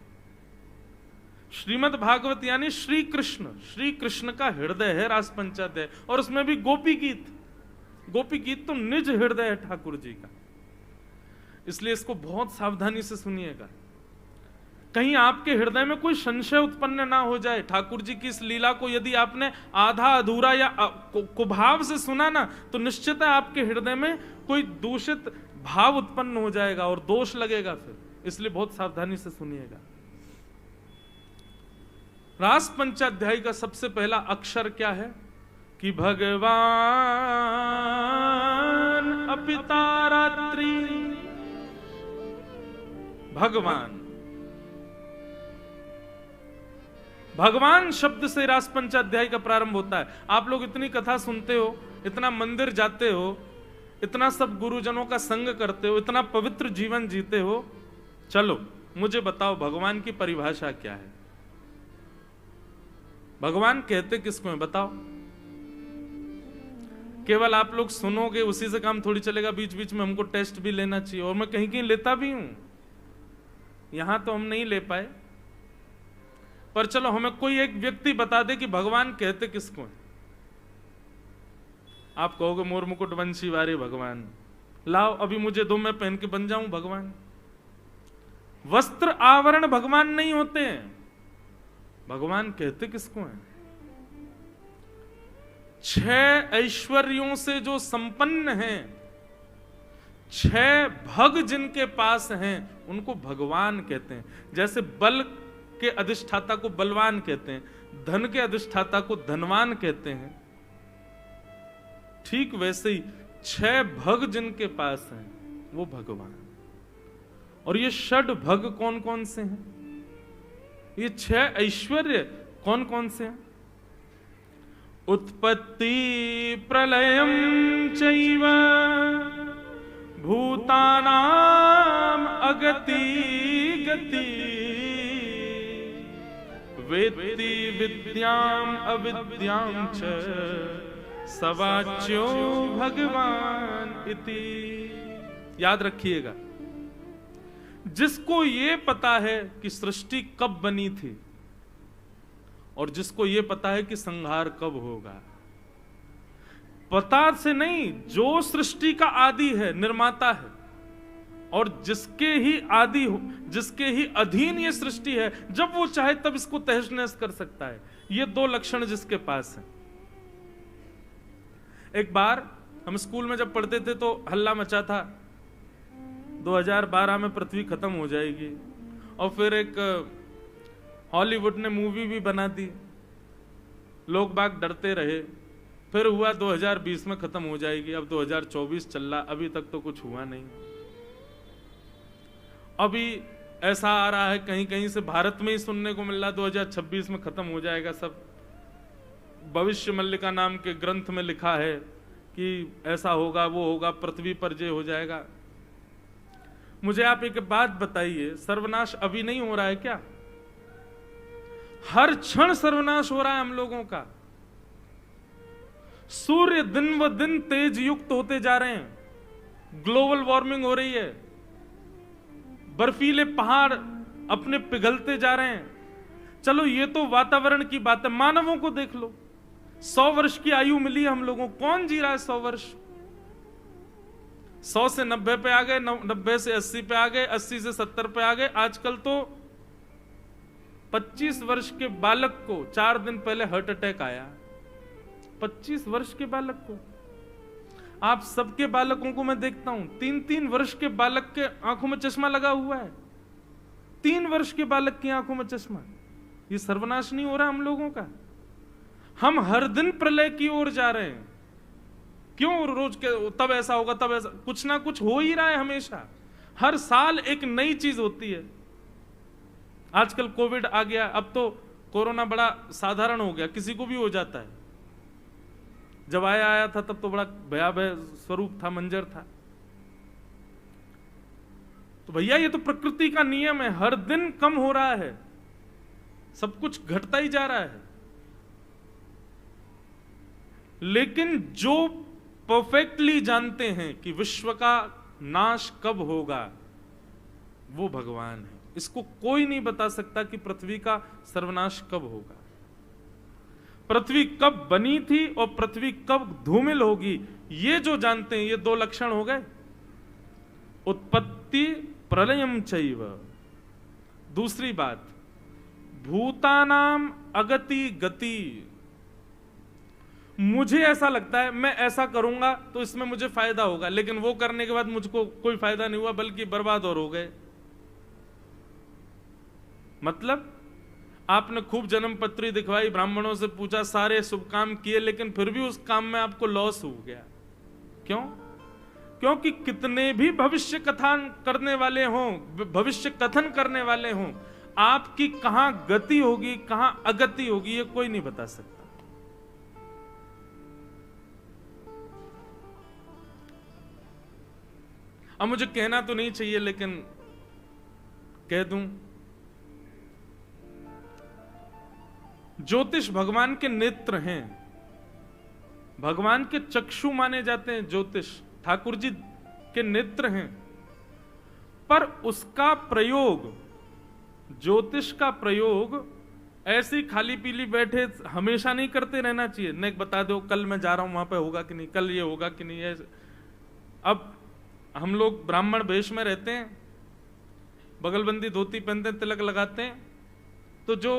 श्रीमद् भागवत यानी श्री कृष्ण का हृदय है रास पंचाध्याय, और उसमें भी गोपी गीत। गोपी गीत तो निज हृदय है ठाकुर जी का, इसलिए इसको बहुत सावधानी से सुनिएगा। कहीं आपके हृदय में कोई संशय उत्पन्न ना हो जाए। ठाकुर जी की इस लीला को यदि आपने आधा अधूरा या कुभाव से सुना ना, तो निश्चित है आपके हृदय में कोई दूषित भाव उत्पन्न हो जाएगा और दोष लगेगा फिर। इसलिए बहुत सावधानी से सुनिएगा। रास पंचाध्याय का सबसे पहला अक्षर क्या है कि भगवान अपिता रात्रि। भगवान शब्द से रास पंचाध्याय का प्रारंभ होता है। आप लोग इतनी कथा सुनते हो, इतना मंदिर जाते हो, इतना सब गुरुजनों का संग करते हो, इतना पवित्र जीवन जीते हो, चलो मुझे बताओ भगवान की परिभाषा क्या है? भगवान कहते किसको है बताओ? केवल आप लोग सुनोगे उसी से काम थोड़ी चलेगा। बीच बीच में हमको टेस्ट भी लेना चाहिए, और मैं कहीं कहीं लेता भी हूं। यहां तो हम नहीं ले पाए, पर चलो हमें कोई एक व्यक्ति बता दे कि भगवान कहते किसको है। आप कहोगे मोर मुकुट वंशी वारे भगवान। लाओ अभी मुझे दो, मैं पहन के बन जाऊं भगवान। वस्त्र आवरण भगवान नहीं होते हैं। भगवान कहते किसको है? 6 ऐश्वर्यों से जो संपन्न हैं, 6 भग जिनके पास हैं, उनको भगवान कहते हैं। जैसे बल के अधिष्ठाता को बलवान कहते हैं, धन के अधिष्ठाता को धनवान कहते हैं, ठीक वैसे ही 6 भग जिनके पास हैं वो भगवान। और ये षड भग कौन कौन से हैं? ये 6 ऐश्वर्य कौन कौन से हैं? उत्पत्ति प्रलयम चैव भूतानाम अगति गति वेत्ति विद्याम अविद्याम च सवाच्यो भगवान इति। याद रखिएगा, जिसको ये पता है कि सृष्टि कब बनी थी और जिसको ये पता है कि संहार कब होगा, पता से नहीं, जो सृष्टि का आदि है, निर्माता है, और जिसके ही आदि हो, जिसके ही अधीन ये सृष्टि है, जब वो चाहे तब इसको तहस नहस कर सकता है। ये 2 लक्षण जिसके पास है। एक बार हम स्कूल में जब पढ़ते थे तो हल्ला मचा था 2012 में पृथ्वी खत्म हो जाएगी, और फिर एक हॉलीवुड ने मूवी भी बना दी, लोग बाग डरते रहे। फिर हुआ 2020 में खत्म हो जाएगी, अब 2024 चल रहा, अभी तक तो कुछ हुआ नहीं। अभी ऐसा आ रहा है कहीं कहीं से, भारत में ही सुनने को मिल रहा 2026 में खत्म हो जाएगा सब। भविष्य मल्लिका नाम के ग्रंथ में लिखा है कि ऐसा होगा, वो होगा, पृथ्वी पर जय हो जाएगा। मुझे आप एक बात बताइए, सर्वनाश अभी नहीं हो रहा है क्या? हर क्षण सर्वनाश हो रहा है हम लोगों का। सूर्य दिन व दिन तेज युक्त होते जा रहे हैं, ग्लोबल वार्मिंग हो रही है, बर्फीले पहाड़ अपने पिघलते जा रहे हैं। चलो ये तो वातावरण की बात है, मानवों को देख लो, 100 वर्ष की आयु मिली है हम लोगों को, कौन जी रहा है 100 वर्ष? 100 से 90 पे आ गए, 90 से 80 पे आ गए, 80 से 70 पे आ गए। आजकल तो 25 वर्ष के बालक को 4 दिन पहले हार्ट अटैक आया। 25 वर्ष के बालक को, आप सबके बालकों को मैं देखता हूं, 3-3 वर्ष के बालक के आंखों में चश्मा लगा हुआ है। 3 वर्ष के बालक की आंखों में चश्मा। ये सर्वनाश नहीं हो रहा हम लोगों का? हम हर दिन प्रलय की ओर जा रहे हैं। क्यों रोज के तब ऐसा होगा, तब ऐसा, कुछ ना कुछ हो ही रहा है हमेशा। हर साल एक नई चीज होती है। आजकल कोविड आ गया, अब तो कोरोना बड़ा साधारण हो गया, किसी को भी हो जाता है। जब आया था तब तो बड़ा भयावह स्वरूप था, मंजर था। तो भैया ये तो प्रकृति का नियम है, हर दिन कम हो रहा है, सब कुछ घटता ही जा रहा है। लेकिन जो परफेक्टली जानते हैं कि विश्व का नाश कब होगा, वो भगवान है। इसको कोई नहीं बता सकता कि पृथ्वी का सर्वनाश कब होगा, पृथ्वी कब बनी थी और पृथ्वी कब धूमिल होगी। ये जो जानते हैं, ये 2 लक्षण हो गए, उत्पत्ति प्रलयम चैव। दूसरी बात, भूतानाम अगति गति। मुझे ऐसा लगता है मैं ऐसा करूंगा तो इसमें मुझे फायदा होगा, लेकिन वो करने के बाद मुझको कोई फायदा नहीं हुआ, बल्कि बर्बाद और हो गए। मतलब आपने खूब जन्म पत्री दिखवाई, ब्राह्मणों से पूछा, सारे शुभ काम किए, लेकिन फिर भी उस काम में आपको लॉस हो गया। क्यों? क्योंकि कितने भी भविष्य कथन करने वाले हों, भविष्य कथन करने वाले हों, आपकी कहां गति होगी, कहां अगति होगी, ये कोई नहीं बता सकता। अब मुझे कहना तो नहीं चाहिए, लेकिन कह दूं, ज्योतिष भगवान के नेत्र हैं, भगवान के चक्षु माने जाते हैं। ज्योतिष ठाकुर जी के नेत्र हैं, पर उसका प्रयोग, ज्योतिष का प्रयोग ऐसी खाली पीली बैठे हमेशा नहीं करते रहना चाहिए। नहीं बता दो कल मैं जा रहा हूं वहां पे होगा कि नहीं, कल ये होगा कि नहीं। अब हम लोग ब्राह्मण वेश में रहते हैं, बगलबंदी धोती पहनते हैं, तिलक लगाते हैं, तो जो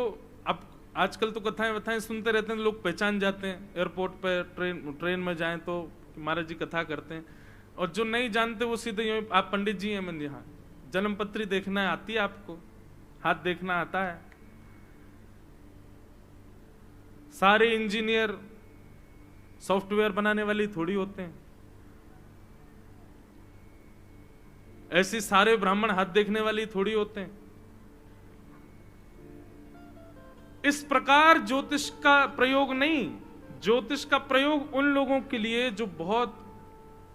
अब आजकल तो कथाएं सुनते रहते हैं, लोग पहचान जाते हैं। एयरपोर्ट पे ट्रेन में जाएं तो महाराज जी कथा करते हैं, और जो नहीं जानते वो सीधे आप पंडित जी हैं, मैं यहाँ जन्म पत्री देखना आती है आपको, हाथ देखना आता है। सारे इंजीनियर सॉफ्टवेयर बनाने वाले थोड़ी होते हैं, ऐसे सारे ब्राह्मण हाथ देखने वाले थोड़ी होते हैं। इस प्रकार ज्योतिष का प्रयोग नहीं, ज्योतिष का प्रयोग उन लोगों के लिए जो बहुत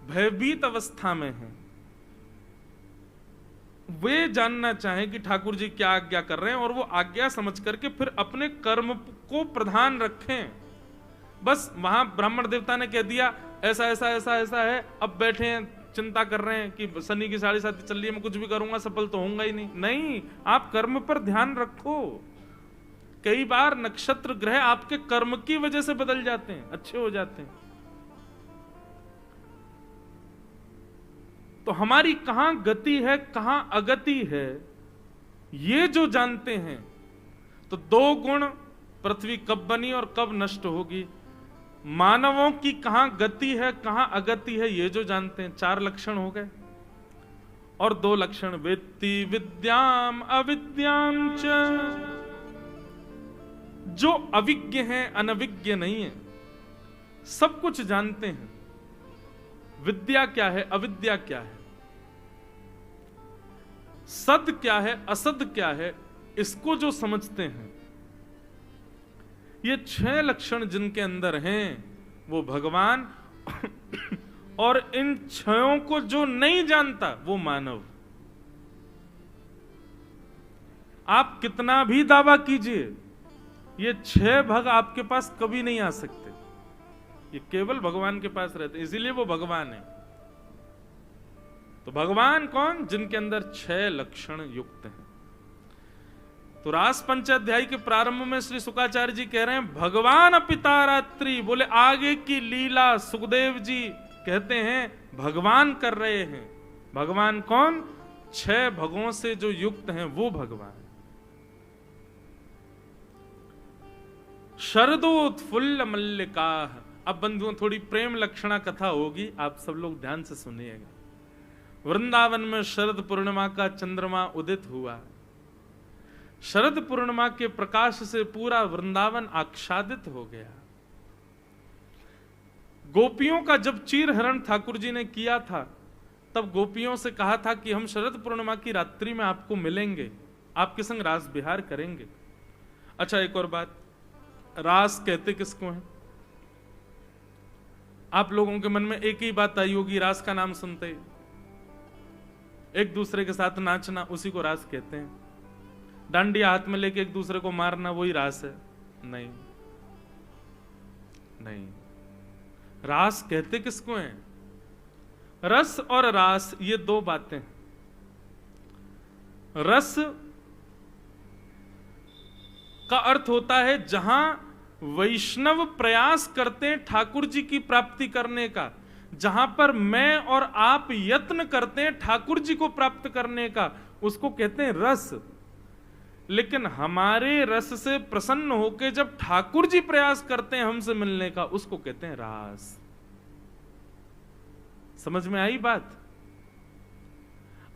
भयभीत अवस्था में हैं, वे जानना चाहें कि ठाकुर जी क्या आज्ञा कर रहे हैं, और वो आज्ञा समझ करके फिर अपने कर्म को प्रधान रखें। बस वहां ब्राह्मण देवता ने कह दिया ऐसा ऐसा ऐसा ऐसा है, अब बैठे हैं चिंता कर रहे हैं कि शनि की 7.5 चल रही है, मैं कुछ भी करूंगा सफल तो होऊंगा ही नहीं। नहीं, आप कर्म पर ध्यान रखो। कई बार नक्षत्र ग्रह आपके कर्म की वजह से बदल जाते हैं, अच्छे हो जाते हैं। तो हमारी कहां गति है, कहां अगति है, ये जो जानते हैं, तो 2 गुण, पृथ्वी कब बनी और कब नष्ट होगी, मानवों की कहां गति है, कहां अगति है, ये जो जानते हैं, 4 लक्षण हो गए। और 2 लक्षण, वेत्ति विद्याम अविद्याम च। जो अविज्ञ हैं, अनविज्ञ नहीं है, सब कुछ जानते हैं। विद्या क्या है, अविद्या क्या है, सद क्या है, असद क्या है, इसको जो समझते हैं, ये 6 लक्षण जिनके अंदर हैं वो भगवान, और इन 6 को जो नहीं जानता वो मानव। आप कितना भी दावा कीजिए, ये 6 भग आपके पास कभी नहीं आ सकते, ये केवल भगवान के पास रहते, इसीलिए वो भगवान है। तो भगवान कौन? जिनके अंदर 6 लक्षण युक्त हैं। तो रास पंचाध्याय के प्रारंभ में श्री शुकाचार्य जी कह रहे हैं भगवान अपिता रात्रि, बोले आगे की लीला सुखदेव जी कहते हैं भगवान कर रहे हैं। भगवान कौन? 6 भगों से जो युक्त हैं वो भगवान। शरदोत्फुल्ल मल्लिका। अब बंधुओं थोड़ी प्रेम लक्षणा कथा होगी, आप सब लोग ध्यान से सुनिएगा। वृंदावन में शरद पूर्णिमा का चंद्रमा उदित हुआ। शरद पूर्णिमा के प्रकाश से पूरा वृंदावन आच्छादित हो गया। गोपियों का जब चीर हरण ठाकुर जी ने किया था, तब गोपियों से कहा था कि हम शरद पूर्णिमा की रात्रि में आपको मिलेंगे, आपके संग रास विहार करेंगे। अच्छा, एक और बात, रास कहते किसको हैं? आप लोगों के मन में एक ही बात आई होगी, रास का नाम सुनते एक दूसरे के साथ नाचना, उसी को रास कहते हैं। डांडिया हाथ में लेके एक दूसरे को मारना, वही रास है? नहीं नहीं, रास कहते किसको हैं? रस और रास ये 2 बातें। रस का अर्थ होता है जहां वैष्णव प्रयास करते हैं ठाकुर जी की प्राप्ति करने का, जहां पर मैं और आप यत्न करते हैं ठाकुर जी को प्राप्त करने का, उसको कहते हैं रस। लेकिन हमारे रस से प्रसन्न होकर जब ठाकुर जी प्रयास करते हैं हमसे मिलने का, उसको कहते हैं रास। समझ में आई बात?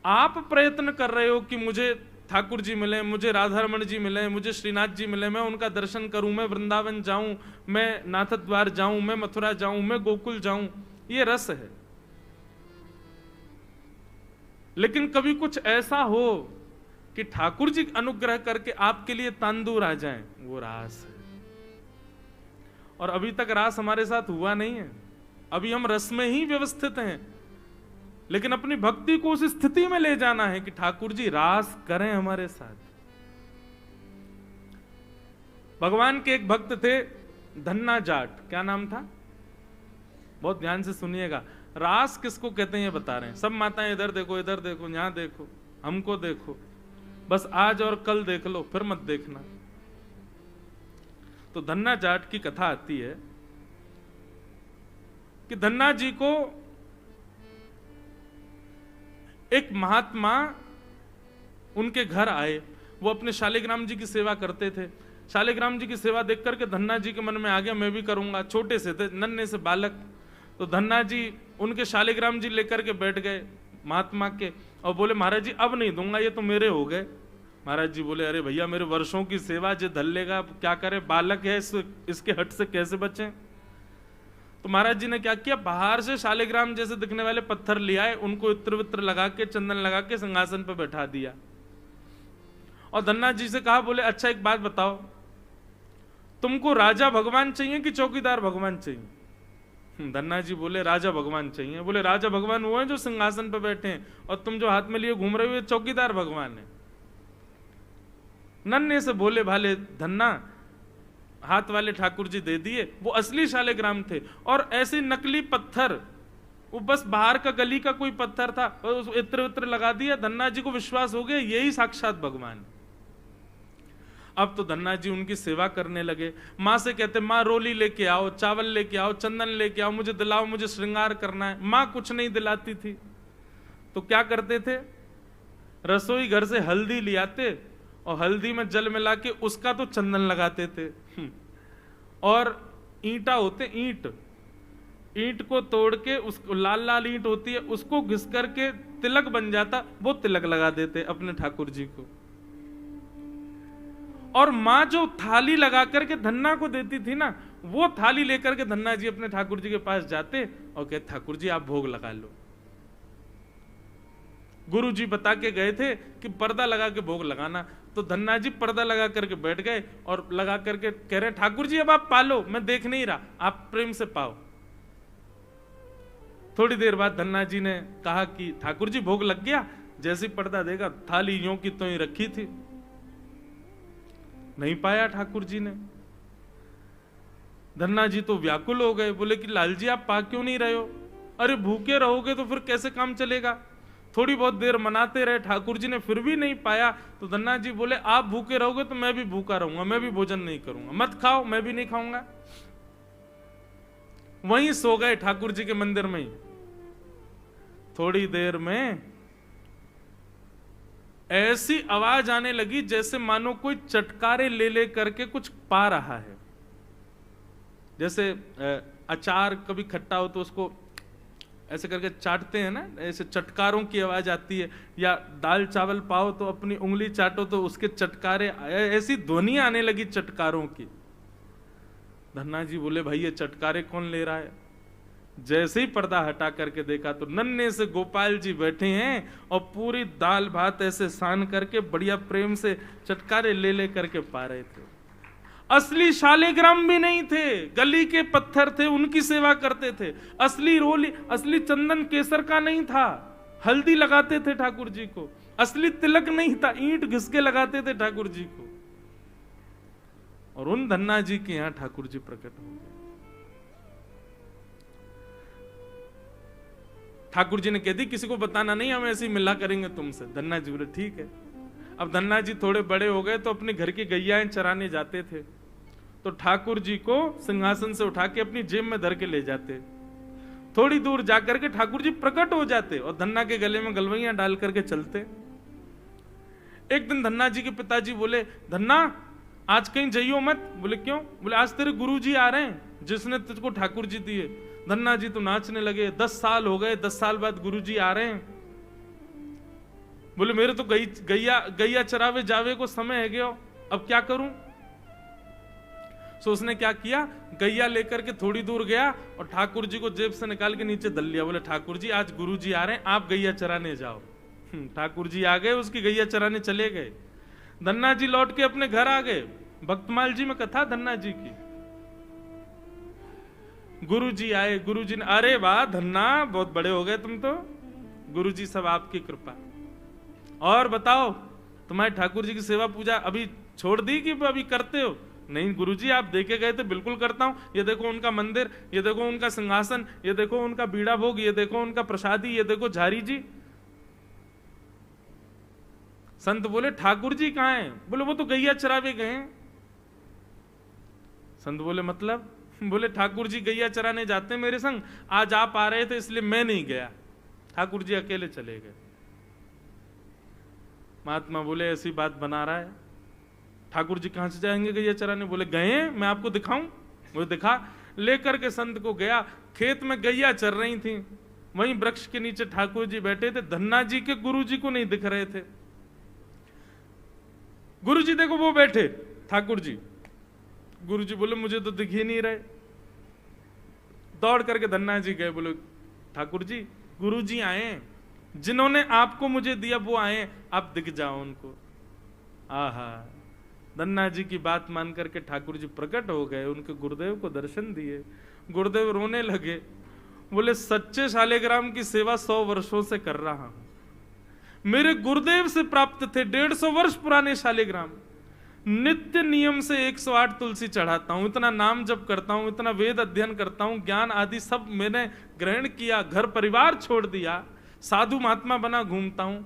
आप प्रयत्न कर रहे हो कि मुझे ठाकुर जी मिले, मुझे राधारमण जी मिले, मुझे श्रीनाथ जी मिले, मैं उनका दर्शन करूं, मैं वृंदावन जाऊं, मैं नाथ द्वार जाऊं, मैं मथुरा जाऊं, मैं गोकुल जाऊं, ये रस है। लेकिन कभी कुछ ऐसा हो कि ठाकुर जी अनुग्रह करके आपके लिए तांदूर आ जाएं, वो रास है। और अभी तक रास हमारे साथ हुआ नहीं है, अभी हम रस में ही व्यवस्थित हैं। लेकिन अपनी भक्ति को उस स्थिति में ले जाना है कि ठाकुर जी रास करें हमारे साथ। भगवान के एक भक्त थे धन्ना जाट, क्या नाम था? बहुत ध्यान से सुनिएगा। रास किसको कहते हैं ये बता रहे हैं। सब माताएं इधर देखो, इधर देखो, यहां देखो, हमको देखो, बस आज और कल देख लो, फिर मत देखना। तो धन्ना जाट की कथा आती है कि धन्ना जी को एक महात्मा उनके घर आए। वो अपने शालिग्राम जी की सेवा करते थे। शालिग्राम जी की सेवा देख करके धन्ना जी के मन में आ गया मैं भी करूंगा। छोटे से थे, नन्हे से बालक। तो धन्ना जी उनके शालिग्राम जी लेकर के बैठ गए महात्मा के और बोले महाराज जी अब नहीं दूंगा, ये तो मेरे हो गए। महाराज जी बोले अरे भैया मेरे वर्षों की सेवा जो धल लेगा, क्या करे, बालक है, इसके हट से कैसे बचें। तो महाराज जी ने क्या किया, बाहर से शालिग्राम जैसे दिखने वाले पत्थर ले आए, उनको इत्र वित्र लगा के, चंदन लगा के सिंहासन पर बैठा दिया। और धन्ना जी से कहा, बोले अच्छा एक बात बताओ, तुमको राजा भगवान चाहिए कि चौकीदार भगवान चाहिए? धन्ना जी बोले राजा भगवान चाहिए। बोले राजा भगवान वो है जो सिंहासन पर बैठे हैं, और तुम जो हाथ में लिए घूम रहे हो चौकीदार भगवान है। नन्हे से भोले भाले धन्ना हाथ वाले ठाकुर जी दे दिए, वो असली शालिग्राम थे। और ऐसे नकली पत्थर, वो बस बाहर का गली का कोई पत्थर था, और इत्र वित्र लगा दिया। धन्ना जी को विश्वास हो गया यही साक्षात भगवान। अब तो धन्ना जी उनकी सेवा करने लगे। माँ से कहते माँ रोली लेके आओ, चावल लेके आओ, चंदन लेके आओ, मुझे दिलाओ, मुझे श्रृंगार करना है। माँ कुछ नहीं दिलाती थी। तो क्या करते थे, रसोई घर से हल्दी ले आते और हल्दी में जल मिला के उसका तो चंदन लगाते थे। और ईंटा होते, ईंट को तोड़ के, उसको लाल लाल ईंट होती है, उसको घिस करके तिलक बन जाता, वो तिलक लगा देते अपने ठाकुर जी को। और माँ जो थाली लगा करके धन्ना को देती थी ना, वो थाली लेकर के धन्ना जी अपने ठाकुर जी के पास जाते और कहते ठाकुर जी आप भोग लगा लो। गुरुजी बता के गए थे कि पर्दा लगा के भोग लगाना, तो धन्ना जी पर्दा लगा करके बैठ गए और लगा करके कह रहे ठाकुर जी अब आप पालो, मैं देख नहीं रहा, आप प्रेम से पाओ। थोड़ी देर बाद धन्ना जी ने कहा कि ठाकुर जी भोग लग गया। जैसे पर्दा देगा, थाली यूं की तो ही रखी थी, नहीं पाया ठाकुर जी ने। धन्ना जी तो व्याकुल हो गए, बोले कि लाल जी आप पा क्यों नहीं रहे हो? अरे भूखे रहोगे तो फिर कैसे काम चलेगा? थोड़ी बहुत देर मनाते रहे, ठाकुर जी ने फिर भी नहीं पाया। तो धन्ना जी बोले आप भूखे रहोगे तो मैं भी भूखा रहूंगा, मैं भी भोजन नहीं करूंगा, मत खाओ, मैं भी नहीं खाऊंगा। वहीं सो गए ठाकुर जी के मंदिर में ही। थोड़ी देर में ऐसी आवाज आने लगी जैसे मानो कोई चटकारे ले ले करके कुछ पा रहा है। जैसे अचार कभी खट्टा हो तो उसको ऐसे करके चाटते हैं ना, ऐसे चटकारों की आवाज आती है। या दाल चावल पाओ तो अपनी उंगली चाटो तो उसके चटकारे, ऐसी ध्वनि आने लगी चटकारों की। धन्ना जी बोले भाई ये चटकारे कौन ले रहा है? जैसे ही पर्दा हटा करके देखा तो नन्हे से गोपाल जी बैठे हैं और पूरी दाल भात ऐसे सान करके बढ़िया प्रेम से चटकारे ले ले करके पा रहे थे। असली शालिग्राम भी नहीं थे, गली के पत्थर थे, उनकी सेवा करते थे। असली रोली, असली चंदन केसर का नहीं था, हल्दी लगाते थे ठाकुर जी को। असली तिलक नहीं था, ईंट घिस के लगाते थे ठाकुर जी को। और उन धन्ना जी के यहां ठाकुर जी प्रकट हो गए। ठाकुर जी ने कह दी किसी को बताना नहीं, हम ऐसे ही मिला करेंगे तुमसे। धन्ना जी बोले ठीक है। अब धन्ना जी थोड़े बड़े हो गए तो अपने घर की गैयाएं चराने जाते थे, तो ठाकुर जी को सिंहासन से उठा के अपनी जेब में धर के ले जाते। थोड़ी दूर जाकर के ठाकुर जी प्रकट हो जाते और धन्ना के गले में गलवैयां डाल करके चलते। एक दिन धन्ना जी के पिताजी बोले धन्ना आज कहीं जाइयो मत। बोले क्यों? बोले आज तेरे गुरु जी आ रहे हैं जिसने तुझको ठाकुर जी दिए। धन्ना जी तो नाचने लगे, 10 साल हो गए, 10 साल बाद गुरु जी आ रहे हैं। बोले मेरे तो गैया चरावे जावे को समय है गया, अब क्या करूं? सो उसने क्या किया, गैया लेकर के थोड़ी दूर गया और ठाकुर जी को जेब से निकाल के नीचे दल लिया। बोले ठाकुर जी आज गुरु जी आ रहे हैं, आप गैया चराने जाओ। ठाकुर जी आ गए, उसकी गैया चराने चले गए। धन्ना जी लौट के अपने घर आ गए। भक्तमाल जी में कथा धन्ना जी की। गुरु जी आए, गुरु जी ने अरे वाह धन्ना बहुत बड़े हो गए तुम तो। गुरु जी सब आपकी कृपा। और बताओ तुम्हारे ठाकुर जी की सेवा पूजा अभी छोड़ दी कि अभी करते हो? नहीं गुरुजी आप देखे गए थे, बिल्कुल करता हूं। ये देखो उनका मंदिर, ये देखो उनका सिंहासन, ये देखो उनका बीड़ा भोग, ये देखो उनका प्रसादी, ये देखो झारी जी। संत बोले ठाकुर जी कहां हैं? बोले वो तो गैया चरावे गए हैं। संत बोले मतलब? बोले ठाकुर जी गैया चराने जाते हैं मेरे संग, आज आप आ रहे थे इसलिए मैं नहीं गया, ठाकुर जी अकेले चले गए। महात्मा बोले ऐसी बात बना रहा है, ठाकुर जी कहां से जाएंगे गैया चराने? बोले गए हैं, मैं आपको दिखाऊं? वो दिखा। लेकर के संत को गया, खेत में गैया चर रही थी, वहीं वृक्ष के नीचे ठाकुर जी बैठे थे। धन्ना जी के गुरु जी को नहीं दिख रहे थे। गुरु जी देखो वो बैठे ठाकुर जी। गुरु जी बोले मुझे तो दिख ही नहीं रहे। दौड़ करके धन्ना जी गए, बोले ठाकुर जी गुरु जी आए, जिन्होंने आपको मुझे दिया वो आए, आप दिख जाओ उनको। आहा, धन्ना जी की बात मान करके ठाकुर जी प्रकट हो गए, उनके गुरुदेव को दर्शन दिए। गुरुदेव रोने लगे, बोले सच्चे शालिग्राम की सेवा 100 वर्षों से कर रहा हूं, मेरे गुरुदेव से प्राप्त थे 150 वर्ष पुराने शालिग्राम। नित्य नियम से 108 तुलसी चढ़ाता हूं, इतना नाम जप करता हूं, इतना वेद अध्ययन करता हूं, ज्ञान आदि सब मैंने ग्रहण किया, घर परिवार छोड़ दिया, साधु महात्मा बना घूमता हूं,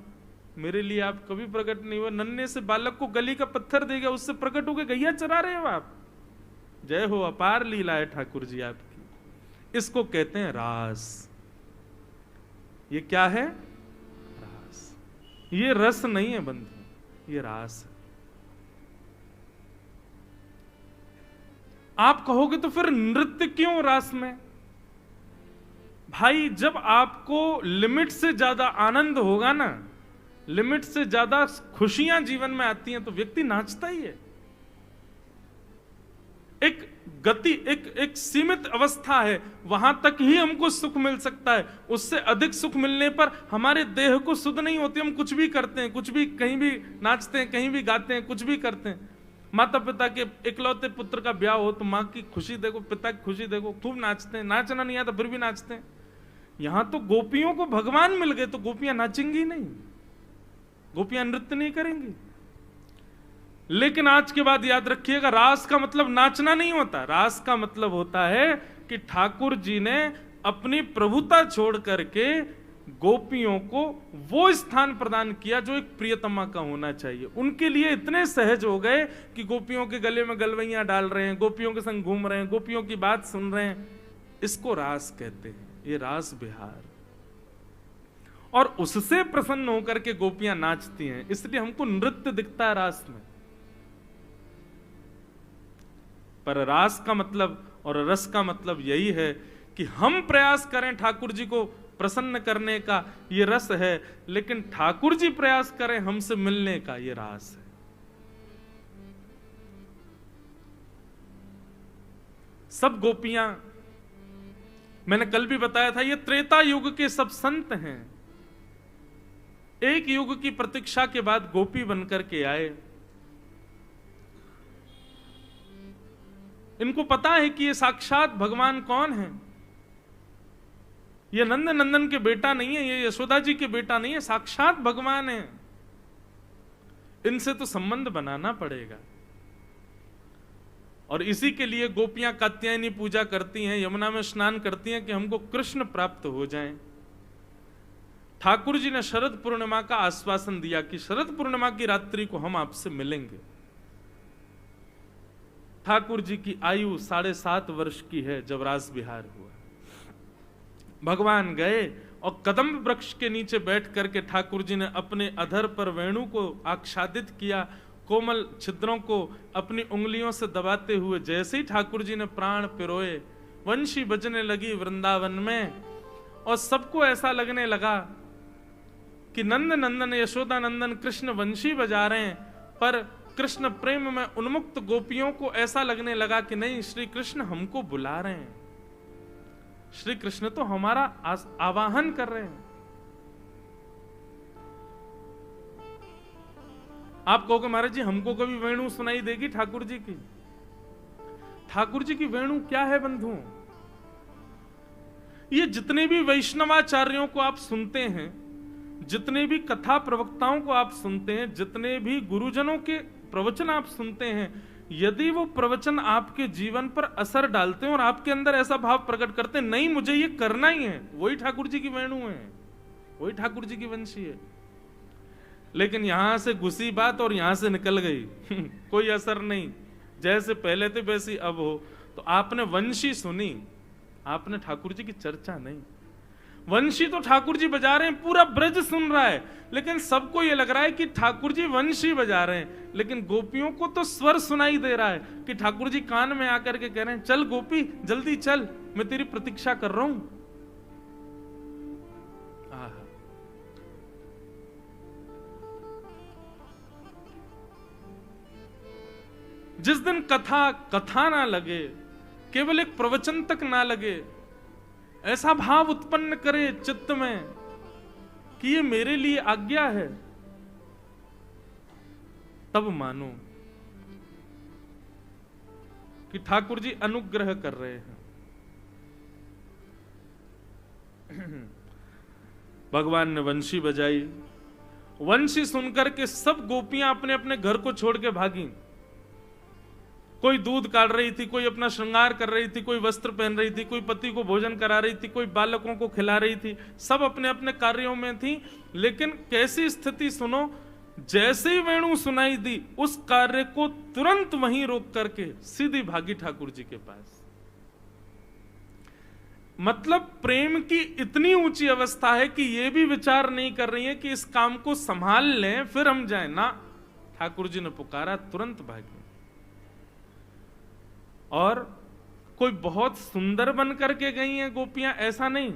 मेरे लिए आप कभी प्रकट नहीं हुए। नन्हे से बालक को गली का पत्थर दे गया, उससे प्रकट होकर गैया चरा रहे हो आप। जय हो, अपार लीला है ठाकुर जी आपकी। इसको कहते हैं रास। ये क्या है? रास। ये रस नहीं है बंधु, ये रास है। आप कहोगे तो फिर नृत्य क्यों रास में? भाई जब आपको लिमिट से ज्यादा आनंद होगा ना, लिमिट से ज्यादा खुशियां जीवन में आती हैं तो व्यक्ति नाचता ही है। एक गति, एक सीमित अवस्था है, वहां तक ही हमको सुख मिल सकता है। उससे अधिक सुख मिलने पर हमारे देह को सुध नहीं होती। हम कुछ भी करते हैं, कुछ भी, कहीं भी नाचते हैं, कहीं भी गाते हैं, कुछ भी करते हैं। माता पिता के इकलौते पुत्र का ब्याह हो तो माँ की खुशी देखो, पिता की खुशी देखो, खूब नाचते हैं। नाचना नहीं आता फिर भी नाचते हैं। यहां तो गोपियों को भगवान मिल गए तो गोपियां नाचेंगी नहीं, गोपियां नृत्य नहीं करेंगी। लेकिन आज के बाद याद रखिएगा, रास का मतलब नाचना नहीं होता। रास का मतलब होता है कि ठाकुर जी ने अपनी प्रभुता छोड़ करके गोपियों को वो स्थान प्रदान किया जो एक प्रियतमा का होना चाहिए। उनके लिए इतने सहज हो गए कि गोपियों के गले में गलवैयां डाल रहे हैं, गोपियों के संग घूम रहे हैं, गोपियों की बात सुन रहे हैं। इसको रास कहते हैं, ये रास विहार। और उससे प्रसन्न होकर के गोपियां नाचती हैं, इसलिए हमको नृत्य दिखता है रास में। पर रास का मतलब और रस का मतलब यही है कि हम प्रयास करें ठाकुर जी को प्रसन्न करने का, ये रस है। लेकिन ठाकुर जी प्रयास करें हमसे मिलने का, ये रास है। सब गोपियां, मैंने कल भी बताया था, ये त्रेता युग के सब संत हैं। एक युग की प्रतीक्षा के बाद गोपी बनकर के आए। इनको पता है कि ये साक्षात भगवान कौन है। ये नंद नंदन के बेटा नहीं है, ये यशोदा जी के बेटा नहीं है, साक्षात भगवान है। इनसे तो संबंध बनाना पड़ेगा। और इसी के लिए गोपियां कात्यायनी पूजा करती हैं, यमुना में स्नान करती हैं कि हमको कृष्ण प्राप्त हो जाएं। ठाकुर जी ने शरद पूर्णिमा का आश्वासन दिया कि शरद पूर्णिमा की रात्रि को हम आपसे मिलेंगे। ठाकुर जी की आयु 7.5 वर्ष की है जब रास विहार हुआ। भगवान गए और कदम्ब वृक्ष के नीचे बैठ करके ठाकुर जी ने अपने अधर पर वेणु को आच्छादित किया, कोमल छिद्रों को अपनी उंगलियों से दबाते हुए। जैसे ही ठाकुर जी ने प्राण पिरोए, वंशी बजने लगी वृंदावन में, और सबको ऐसा लगने लगा कि नंद नंदन यशोदा नंदन कृष्ण वंशी बजा रहे हैं। पर कृष्ण प्रेम में उन्मुक्त गोपियों को ऐसा लगने लगा कि नहीं, श्री कृष्ण हमको बुला रहे हैं, श्री कृष्ण तो हमारा आवाहन कर रहे हैं। आप कहोगे महाराज जी हमको कभी वेणु सुनाई देगी ठाकुर जी की? ठाकुर जी की वेणु क्या है बंधुओं? ये जितने भी वैष्णवाचार्यों को आप सुनते हैं, जितने भी कथा प्रवक्ताओं को आप सुनते हैं, जितने भी गुरुजनों के प्रवचन आप सुनते हैं, यदि वो प्रवचन आपके जीवन पर असर डालते हैं और आपके अंदर ऐसा भाव प्रकट करते हैं, नहीं मुझे ये करना ही है, वही ठाकुर जी की वेणु है, वही ठाकुर जी की वंशी है। लेकिन यहां से घुसी बात और यहां से निकल गई कोई असर नहीं, जैसे पहले थे वैसी अब हो। तो आपने वंशी सुनी, आपने ठाकुर जी की चर्चा नहीं। वंशी तो ठाकुर जी बजा रहे हैं, पूरा ब्रज सुन रहा है, लेकिन सबको ये लग रहा है कि ठाकुर जी वंशी बजा रहे हैं। लेकिन गोपियों को तो स्वर सुनाई दे रहा है कि ठाकुर जी कान में आकर के कह रहे हैं, चल गोपी जल्दी चल, मैं तेरी प्रतीक्षा कर रहा हूं। जिस दिन कथा ना लगे, केवल एक प्रवचन तक ना लगे, ऐसा भाव उत्पन्न करे चित्त में कि ये मेरे लिए आज्ञा है, तब मानो कि ठाकुर जी अनुग्रह कर रहे हैं। भगवान ने वंशी बजाई, वंशी सुनकर के सब गोपियां अपने अपने घर को छोड़ के भागी। कोई दूध काट रही थी, कोई अपना श्रृंगार कर रही थी, कोई वस्त्र पहन रही थी, कोई पति को भोजन करा रही थी, कोई बालकों को खिला रही थी, सब अपने अपने कार्यों में थी। लेकिन कैसी स्थिति सुनो, जैसे ही वेणु सुनाई दी, उस कार्य को तुरंत वहीं रोक करके सीधी भागी ठाकुर जी के पास। मतलब प्रेम की इतनी ऊंची अवस्था है कि ये भी विचार नहीं कर रही है कि इस काम को संभाल लें फिर हम जाएं ना। ठाकुर जी ने पुकारा, तुरंत भागी। और कोई बहुत सुंदर बन करके गई हैं गोपियां, ऐसा नहीं।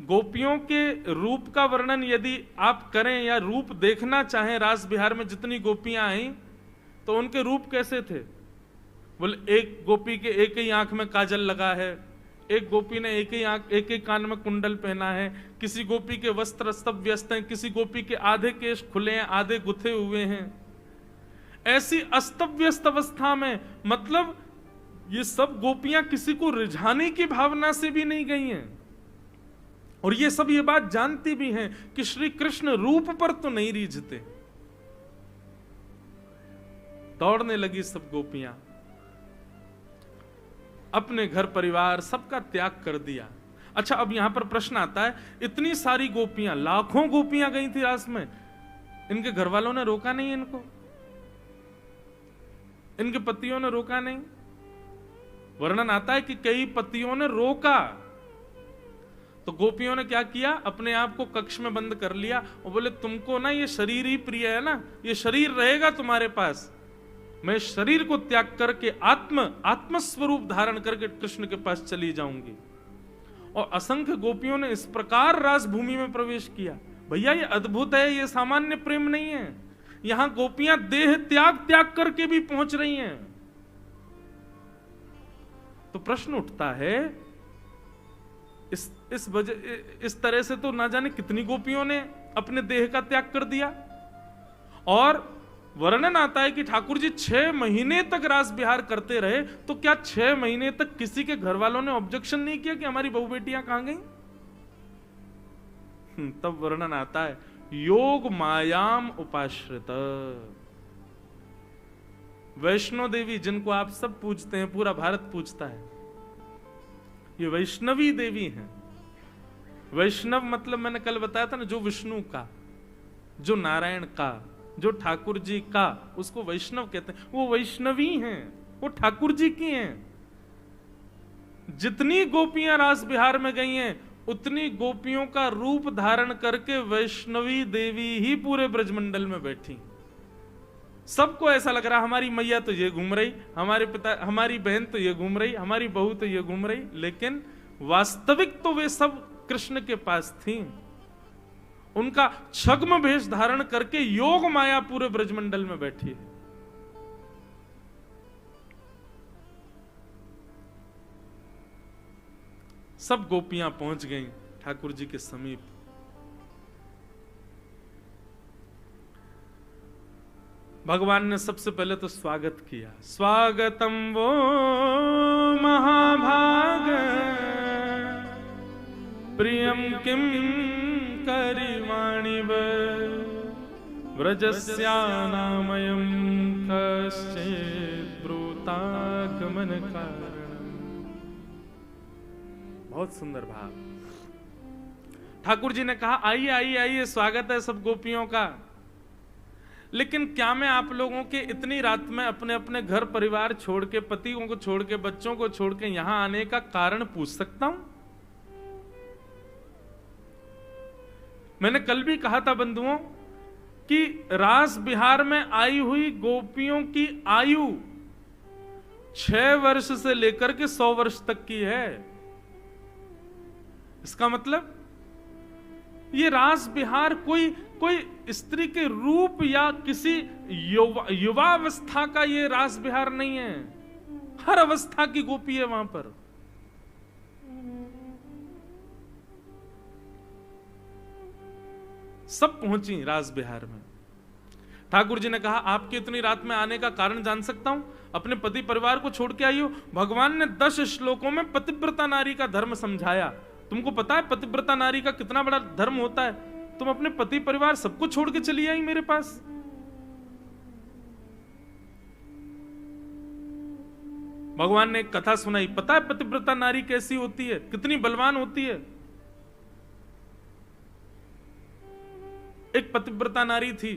गोपियों के रूप का वर्णन यदि आप करें या रूप देखना चाहें, रास बिहार में जितनी गोपियां आई तो उनके रूप कैसे थे? बोले एक गोपी के एक ही आंख में काजल लगा है, एक गोपी ने एक ही कान में कुंडल पहना है, किसी गोपी के वस्त्र अस्त व्यस्त हैं, किसी गोपी के आधे केश खुले हैं, आधे गुथे हुए हैं। ऐसी अस्त व्यस्त अवस्था में, मतलब ये सब गोपियां किसी को रिझाने की भावना से भी नहीं गई हैं, और ये सब ये बात जानती भी हैं कि श्री कृष्ण रूप पर तो नहीं रीझते। दौड़ने लगी सब गोपियां, अपने घर परिवार सबका त्याग कर दिया। अच्छा, अब यहां पर प्रश्न आता है, इतनी सारी गोपियां, लाखों गोपियां गई थी रास में, इनके घर वालों ने रोका नहीं, इनको, इनके पतियों ने रोका नहीं। वर्णन आता है कि कई पतियों ने रोका, तो गोपियों ने क्या किया, अपने आप को कक्ष में बंद कर लिया और बोले तुमको ना ये शरीर ही प्रिय है ना, ये शरीर रहेगा तुम्हारे पास, मैं शरीर को त्याग करके आत्म स्वरूप धारण करके कृष्ण के पास चली जाऊंगी। और असंख्य गोपियों ने इस प्रकार रास भूमि में प्रवेश किया। भैया ये अद्भुत है, ये सामान्य प्रेम नहीं है। यहां गोपियां देह त्याग करके भी पहुंच रही हैं। तो प्रश्न उठता है, इस तरह से तो ना जाने कितनी गोपियों ने अपने देह का त्याग कर दिया। और वर्णन आता है कि ठाकुर जी 6 महीने तक रास विहार करते रहे, तो क्या 6 महीने तक किसी के घर वालों ने ऑब्जेक्शन नहीं किया कि हमारी बहू बेटियां कहां गई? तब वर्णन आता है, योग मायाम उपाश्रित। वैष्णो देवी, जिनको आप सब पूजते हैं, पूरा भारत पूजता है, ये वैष्णवी देवी हैं। वैष्णव मतलब मैंने कल बताया था ना, जो विष्णु का, जो नारायण का, जो ठाकुर जी का, उसको वैष्णव कहते हैं। वो वैष्णवी हैं, वो ठाकुर जी की हैं। जितनी गोपियां रास बिहार में गई हैं, उतनी गोपियों का रूप धारण करके वैष्णवी देवी ही पूरे ब्रजमंडल में बैठी। सबको ऐसा लग रहा, हमारी मैया तो ये घूम रही, हमारे पिता, हमारी बहन तो ये घूम रही, हमारी बहू तो ये घूम रही, लेकिन वास्तविक तो वे सब कृष्ण के पास थी। उनका छद्म भेष धारण करके योग माया पूरे ब्रजमंडल में बैठी है। सब गोपियां पहुंच गईं ठाकुर जी के समीप। भगवान ने सबसे पहले तो स्वागत किया, स्वागतम वो महाभाग प्रियम किम करिवाणि व्रजस्यानामयं कश्चित् ब्रूतागमन कारणम्। बहुत सुंदर भाव। ठाकुर जी ने कहा, आइए आइए आइए, स्वागत है सब गोपियों का। लेकिन क्या मैं आप लोगों के इतनी रात में अपने अपने घर परिवार छोड़ के, पतियों को छोड़ के, बच्चों को छोड़ के यहां आने का कारण पूछ सकता हूं? मैंने कल भी कहा था बंधुओं कि रास बिहार में आई हुई गोपियों की आयु 6 वर्ष से लेकर के 100 वर्ष तक की है। इसका मतलब ये रास बिहार कोई स्त्री के रूप या किसी युवावस्था का ये रास बिहार नहीं है। हर अवस्था की गोपी है वहां पर। सब पहुंची रास बिहार में। ठाकुर जी ने कहा, आपकी इतनी रात में आने का कारण जान सकता हूं? अपने पति परिवार को छोड़ के आई हो। भगवान ने 10 श्लोकों में पतिव्रता नारी का धर्म समझाया। तुमको पता है पतिव्रता नारी का कितना बड़ा धर्म होता है? तुम अपने पति परिवार सबको छोड़ के चली आई मेरे पास। भगवान ने एक कथा सुनाई। पता है पतिव्रता नारी कैसी होती है, कितनी बलवान होती है? एक पतिव्रता नारी थी,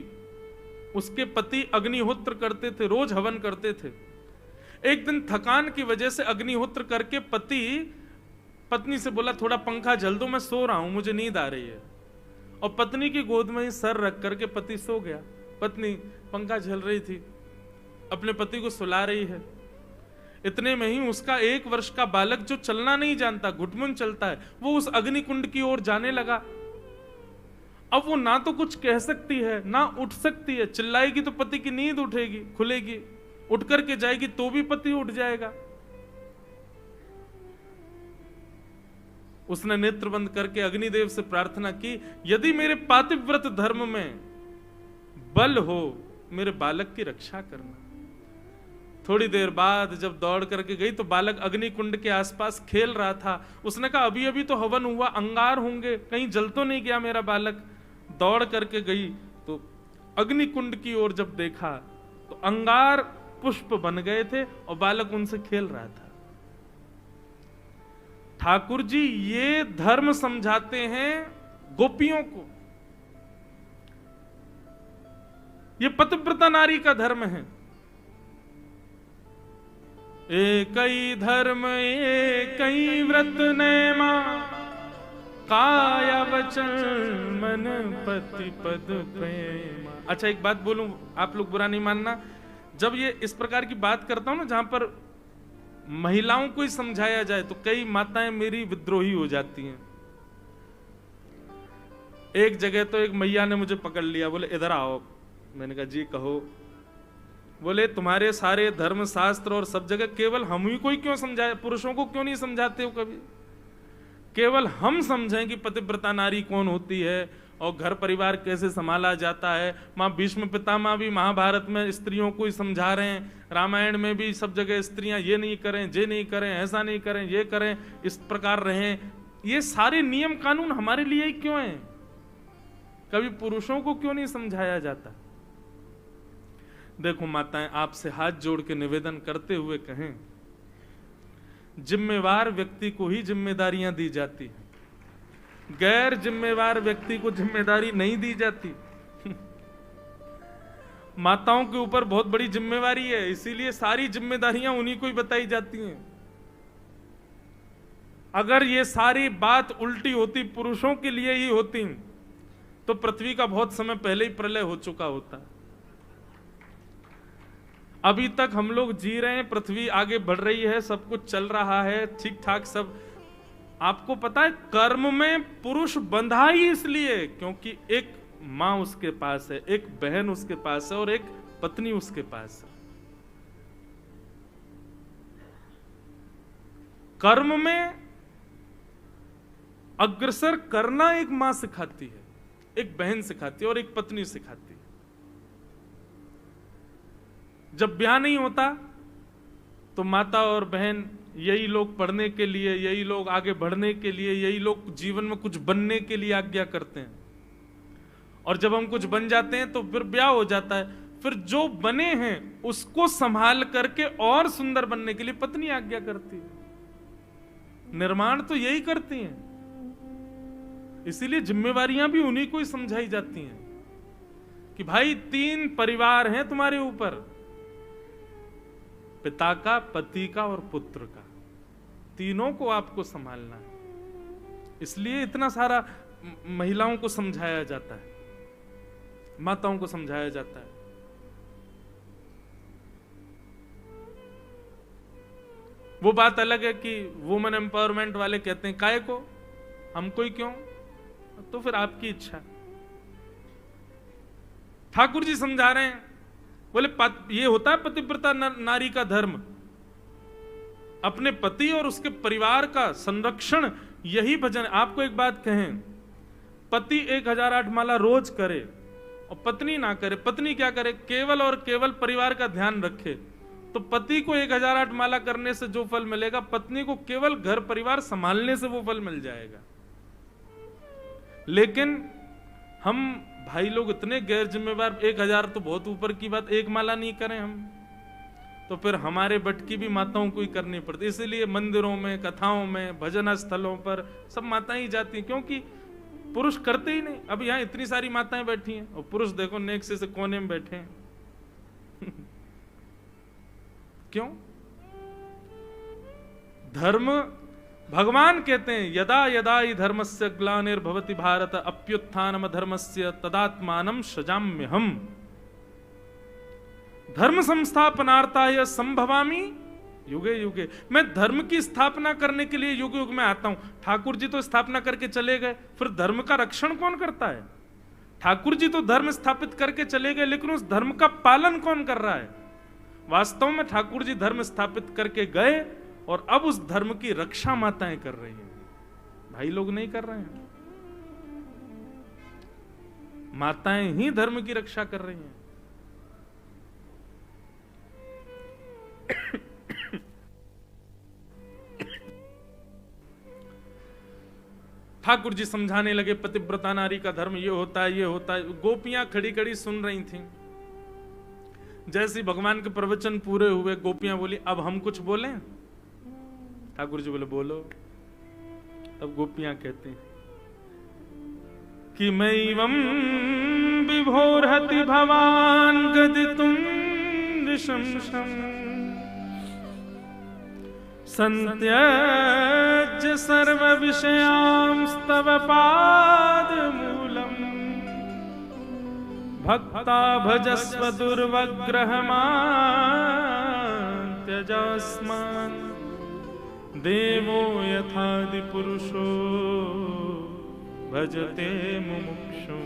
उसके पति अग्निहोत्र करते थे, रोज हवन करते थे। एक दिन थकान की वजह से अग्निहोत्र करके पत्नी से बोला, थोड़ा पंखा झल दो, मैं सो रहा हूं, मुझे नींद आ रही है। और पत्नी की गोद में ही सर रख करके पति सो गया। पत्नी पंखा झल रही थी, अपने पति को सुला रही है। इतने में ही उसका 1 वर्ष का बालक, जो चलना नहीं जानता, घुटमुन चलता है, वो उस अग्निकुंड की ओर जाने लगा। अब वो ना तो कुछ कह सकती है, ना उठ सकती है। चिल्लाएगी तो पति की नींद उठेगी, खुलेगी, उठ करके जाएगी तो भी पति उठ जाएगा। उसने नेत्र बंद करके अग्निदेव से प्रार्थना की, यदि मेरे पातिव्रत धर्म में बल हो मेरे बालक की रक्षा करना। थोड़ी देर बाद जब दौड़ करके गई तो बालक अग्नि कुंड के आसपास खेल रहा था। उसने कहा अभी अभी तो हवन हुआ, अंगार होंगे, कहीं जल तो नहीं गया मेरा बालक। दौड़ करके गई तो अग्नि कुंड की ओर जब देखा तो अंगार पुष्प बन गए थे और बालक उनसे खेल रहा था। ठाकुर जी ये धर्म समझाते हैं गोपियों को। ये पतिव्रता नारी का धर्म है। एक ही धर्म एक ही व्रत नेमा, काया वचन मन पति पद प्रेम। अच्छा एक बात बोलूं, आप लोग बुरा नहीं मानना, जब ये इस प्रकार की बात करता हूं ना जहां पर महिलाओं को ही समझाया जाए तो कई माताएं मेरी विद्रोही हो जाती हैं। एक जगह तो एक मैया ने मुझे पकड़ लिया, बोले इधर आओ। मैंने कहा जी कहो। बोले तुम्हारे सारे धर्म शास्त्र और सब जगह केवल हम ही को ही क्यों समझाए, पुरुषों को क्यों नहीं समझाते हो कभी? केवल हम समझें कि पतिव्रता नारी कौन होती है और घर परिवार कैसे संभाला जाता है। माँ भीष्म पितामह भी महाभारत में स्त्रियों को ही समझा रहे हैं, रामायण में भी सब जगह स्त्रियां ये नहीं करें, ये नहीं करें, ऐसा नहीं करें, ये करें, इस प्रकार रहें। ये सारे नियम कानून हमारे लिए ही क्यों हैं? कभी पुरुषों को क्यों नहीं समझाया जाता? देखो माताएं, आपसे हाथ जोड़ के निवेदन करते हुए कहें, जिम्मेवार व्यक्ति को ही जिम्मेदारियां दी जाती हैं, गैर जिम्मेवार व्यक्ति को जिम्मेदारी नहीं दी जाती। माताओं के ऊपर बहुत बड़ी जिम्मेवारी है, इसीलिए सारी जिम्मेदारियां उन्हीं को ही बताई जाती हैं। अगर ये सारी बात उल्टी होती, पुरुषों के लिए ही होती, तो पृथ्वी का बहुत समय पहले ही प्रलय हो चुका होता। अभी तक हम लोग जी रहे हैं, पृथ्वी आगे बढ़ रही है, सब कुछ चल रहा है ठीक ठाक सब। आपको पता है कर्म में पुरुष बंधा ही इसलिए क्योंकि एक मां उसके पास है, एक बहन उसके पास है और एक पत्नी उसके पास है। कर्म में अग्रसर करना एक मां सिखाती है, एक बहन सिखाती है और एक पत्नी सिखाती है। जब ब्याह नहीं होता तो माता और बहन यही लोग पढ़ने के लिए, यही लोग आगे बढ़ने के लिए, यही लोग जीवन में कुछ बनने के लिए आज्ञा करते हैं। और जब हम कुछ बन जाते हैं तो फिर ब्याह हो जाता है। फिर जो बने हैं उसको संभाल करके और सुंदर बनने के लिए पत्नी आज्ञा करती है। निर्माण तो यही करती हैं। इसीलिए जिम्मेवारियां भी उन्हीं को ही समझाई जाती हैं कि भाई 3 परिवार हैं तुम्हारे ऊपर, पिता का, पति का और पुत्र का। तीनों को आपको संभालना है। इसलिए इतना सारा महिलाओं को समझाया जाता है, माताओं को समझाया जाता है। वो बात अलग है कि वुमेन एम्पावरमेंट वाले कहते हैं काहे को, हमको ही क्यों? तो फिर आपकी इच्छा। ठाकुर जी समझा रहे हैं, बोले ये होता है पतिव्रता नारी का धर्म, अपने पति और उसके परिवार का संरक्षण, यही भजन। आपको एक बात कहें, पति 1008 माला रोज करे और पत्नी ना करे, पत्नी क्या करे? केवल और केवल परिवार का ध्यान रखे, तो पति को 1008 माला करने से जो फल मिलेगा, पत्नी को केवल घर परिवार संभालने से वो फल मिल जाएगा। लेकिन हम भाई लोग इतने गैर जिम्मेवार, 1000 तो बहुत ऊपर की बात, 1 माला नहीं करें हम, तो फिर हमारे बटकी भी माताओं को ही करनी पड़ती। इसलिए मंदिरों में, कथाओं में, भजन स्थलों पर सब माताएं ही जाती हैं, क्योंकि पुरुष करते ही नहीं। अब यहाँ इतनी सारी माताएं बैठी हैं और पुरुष देखो नेक से कोने में बैठे हैं। क्यों? धर्म, भगवान कहते हैं यदा यदा हि धर्मस्य ग्लानिर्भवति भारत अप्युत्थानम धर्मस्य तदात्मानं सृजाम्यहम्। धर्म संस्थापनार्थाय संभवामि युगे युगे। मैं धर्म की स्थापना करने के लिए युग युग में आता हूं। ठाकुर जी तो स्थापना करके चले गए, फिर धर्म का रक्षण कौन करता है? ठाकुर जी तो धर्म स्थापित करके चले गए, लेकिन उस धर्म का पालन कौन कर रहा है? वास्तव में ठाकुर जी धर्म स्थापित करके गए और अब उस धर्म की रक्षा माताएं कर रही हैं, भाई लोग नहीं कर रहे हैं। माताएं ही धर्म की रक्षा कर रही हैं। ठाकुर जी समझाने लगे पतिव्रता नारी का धर्म ये होता है, ये होता है। गोपियां खड़ी खड़ी सुन रही थीं। जैसे भगवान के प्रवचन पूरे हुए, गोपियां बोली अब हम कुछ बोलें? ठाकुर जी बोले बोलो। तब गोपियां कहती हैं कि मैवं विभोरहति भवान गदितुं नृशंसम् संत्यज्य सर्व विषयांस्तव पादमूलम् भक्ता भजस्व दुर्वग्रहमान् त्यजास्मान् देवो यथादि पुरुषो भजते मुमुक्षु।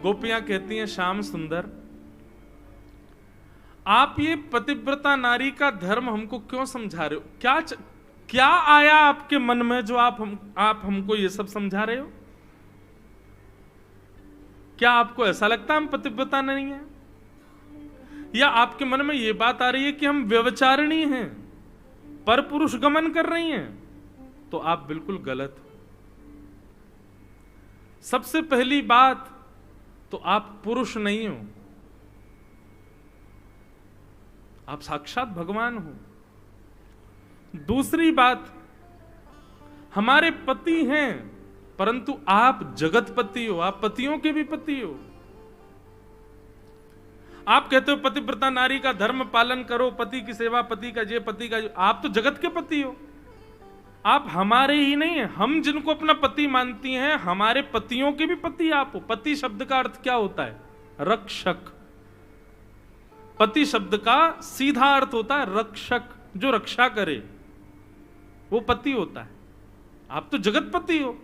गोपियां कहती हैं श्याम सुंदर, आप ये पतिव्रता नारी का धर्म हमको क्यों समझा रहे हो? क्या आया आपके मन में जो आप हमको ये सब समझा रहे हो? क्या आपको ऐसा लगता है हम पतिव्रता नहीं है? या आपके मन में ये बात आ रही है कि हम व्यभिचारिणी हैं, पर पुरुष गमन कर रही हैं? तो आप बिल्कुल गलत हो। सबसे पहली बात तो आप पुरुष नहीं हो, आप साक्षात भगवान हो। दूसरी बात, हमारे पति हैं परंतु आप जगतपति हो, आप पतियों के भी पति हो। आप कहते हो पतिव्रता नारी का धर्म पालन करो, पति की सेवा, पति का ये, पति का ये। आप तो जगत के पति हो, आप हमारे ही नहीं है। हम जिनको अपना पति मानती हैं, हमारे पतियों के भी पति आप हो। पति शब्द का अर्थ क्या होता है? रक्षक। पति शब्द का सीधा अर्थ होता है रक्षक, जो रक्षा करे, वो पति होता है। आप तो जगतपति हो।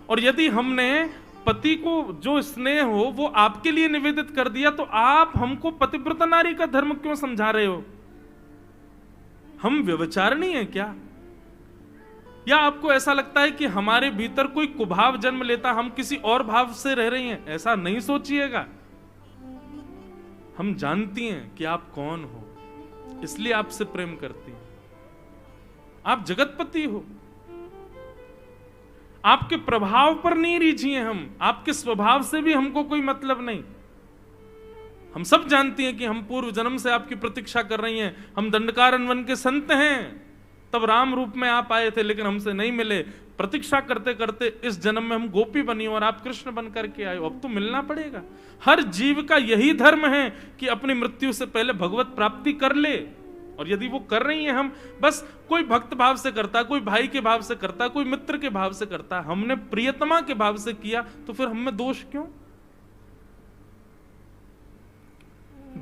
और यदि हमने पति को जो स्नेह हो वो आपके लिए निवेदित कर दिया, तो आप हमको पतिव्रता नारी का धर्म क्यों समझा रहे हो? हम व्यभिचारिणी हैं क्या? या आपको ऐसा लगता है कि हमारे भीतर कोई कुभाव जन्म लेता, हम किसी और भाव से रह रही हैं? ऐसा नहीं सोचिएगा। हम जानती हैं कि आप कौन हो, इसलिए आपसे प्रेम करती हैं। आप जगतपति हो। आपके प्रभाव पर नहीं रीझी हैं हम, आपके स्वभाव से भी हमको कोई मतलब नहीं। हम सब जानती हैं कि हम पूर्व जन्म से आपकी प्रतीक्षा कर रही हैं। हम दंडकारण्य वन के संत हैं, तब राम रूप में आप आए थे लेकिन हमसे नहीं मिले। प्रतीक्षा करते करते इस जन्म में हम गोपी बनी और आप कृष्ण बन करके आए। अब तो मिलना पड़ेगा। हर जीव का यही धर्म है कि अपनी मृत्यु से पहले भगवत प्राप्ति कर ले। और यदि वो कर रही हैं, हम बस कोई भक्त भाव से करता, कोई भाई के भाव से करता, कोई मित्र के भाव से करता, हमने प्रियतमा के भाव से किया, तो फिर हम में दोष क्यों?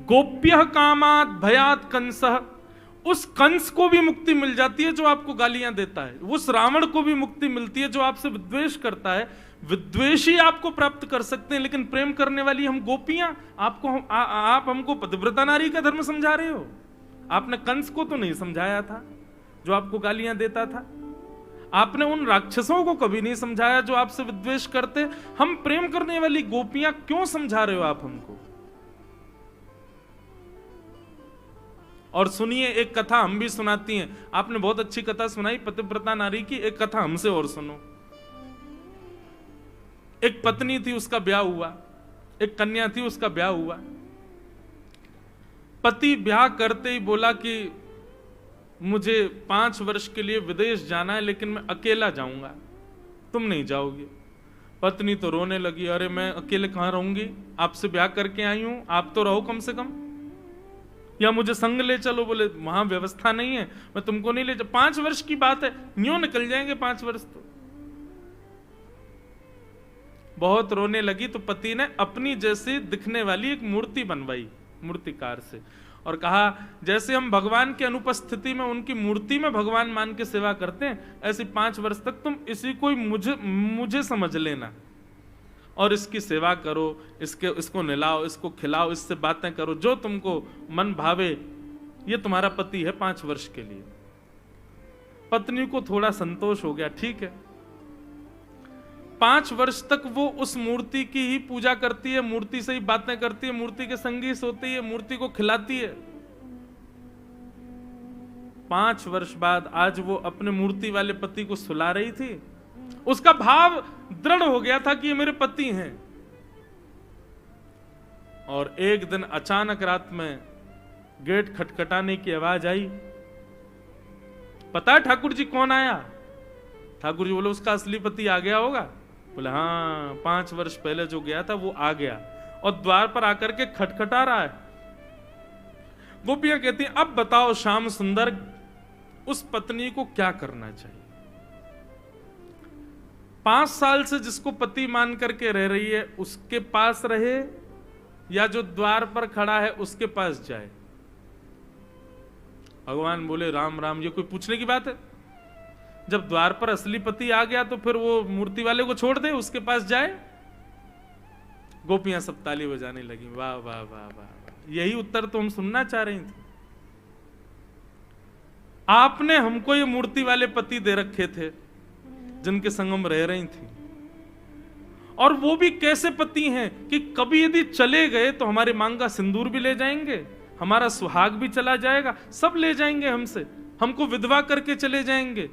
गोप्य कामात भयात कंसः, उस कंस को भी मुक्ति मिल जाती है जो आपको गालियां देता है। उस रावण को भी मुक्ति मिलती है जो आपसे विद्वेष करता है। विद्वेषी आपको प्राप्त कर सकते हैं, लेकिन प्रेम करने वाली हम गोपियां, आप हमको पतिव्रता नारी का धर्म समझा रहे हो। आपने कंस को तो नहीं समझाया था जो आपको गालियां देता था। आपने उन राक्षसों को कभी नहीं समझाया जो आपसे विद्वेष करते। हम प्रेम करने वाली गोपियां क्यों समझा रहे हो आप हमको? और सुनिए, एक कथा हम भी सुनाती हैं। आपने बहुत अच्छी कथा सुनाई पतिव्रता नारी की, एक कथा हमसे और सुनो। एक पत्नी थी, उसका ब्याह हुआ। एक कन्या थी, उसका ब्याह हुआ। पति ब्याह करते ही बोला कि मुझे 5 वर्ष के लिए विदेश जाना है, लेकिन मैं अकेला जाऊंगा, तुम नहीं जाओगी। पत्नी तो रोने लगी, अरे मैं अकेले कहां रहूंगी, आपसे ब्याह करके आई हूं, आप तो रहो कम से कम, या मुझे संग ले चलो। बोले वहां व्यवस्था नहीं है, मैं तुमको नहीं ले जा। 5 वर्ष की बात है, यूं निकल जाएंगे 5 वर्ष तो। बहुत रोने लगी तो पति ने अपनी जैसी दिखने वाली एक मूर्ति बनवाई मूर्तिकार से, और कहा जैसे हम भगवान के अनुपस्थिति में उनकी मूर्ति में भगवान मान के सेवा करते हैं, ऐसे 5 वर्ष तक तुम इसी को मुझे समझ लेना। और इसकी सेवा करो, इसको नहलाओ, इसको खिलाओ, इससे बातें करो, जो तुमको मन भावे। ये तुम्हारा पति है 5 वर्ष के लिए। पत्नी को थोड़ा संतोष हो गया, ठीक है। 5 वर्ष तक वो उस मूर्ति की ही पूजा करती है, मूर्ति से ही बातें करती है, मूर्ति के संगी सोती है, मूर्ति को खिलाती है। 5 वर्ष बाद आज वो अपने मूर्ति वाले पति को सुला रही थी। उसका भाव दृढ़ हो गया था कि ये मेरे पति हैं। और एक दिन अचानक रात में गेट खटखटाने की आवाज आई। पता है ठाकुर जी कौन आया? ठाकुर जी बोले उसका असली पति आ गया होगा। बोले हाँ, 5 वर्ष पहले जो गया था वो आ गया और द्वार पर आकर के खटखटा रहा है। गोपियां कहती हैं अब बताओ श्याम सुंदर, उस पत्नी को क्या करना चाहिए? 5 साल से जिसको पति मान करके रह रही है उसके पास रहे या जो द्वार पर खड़ा है उसके पास जाए? भगवान बोले राम राम, ये कोई पूछने की बात है? जब द्वार पर असली पति आ गया तो फिर वो मूर्ति वाले को छोड़ दे, उसके पास जाए। गोपियां सब ताली बजाने लगी, वाह वाह वाह वाह, यही उत्तर तो हम सुनना चाह रही थी। आपने हमको ये मूर्ति वाले पति दे रखे थे जिनके संग हम रह रही थी, और वो भी कैसे पति हैं कि कभी यदि चले गए तो हमारे मांग का सिंदूर भी ले जाएंगे, हमारा सुहाग भी चला जाएगा, सब ले जाएंगे हमसे, हमको विधवा करके चले जाएंगे।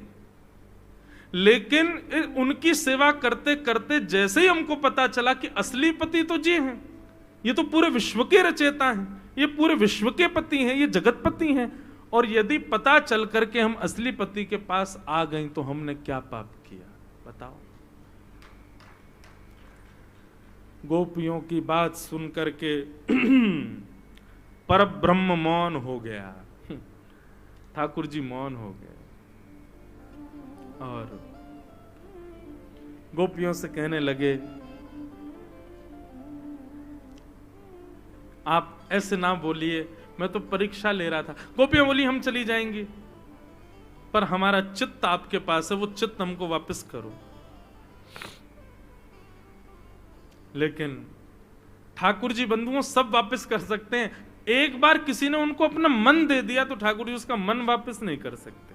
लेकिन उनकी सेवा करते करते जैसे ही हमको पता चला कि असली पति तो जी हैं, ये तो पूरे विश्व के रचयिता हैं, ये पूरे विश्व के पति हैं, ये जगतपति हैं, और यदि पता चल करके हम असली पति के पास आ गए तो हमने क्या पाप किया बताओ? गोपियों की बात सुन करके परब्रह्म मौन हो गया। ठाकुर जी मौन हो गए और गोपियों से कहने लगे आप ऐसे ना बोलिए, मैं तो परीक्षा ले रहा था। गोपियां बोली हम चली जाएंगी, पर हमारा चित्त आपके पास है, वो चित्त हमको वापस करो। लेकिन ठाकुर जी बंधुओं सब वापस कर सकते हैं। एक बार किसी ने उनको अपना मन दे दिया तो ठाकुर जी उसका मन वापस नहीं कर सकते।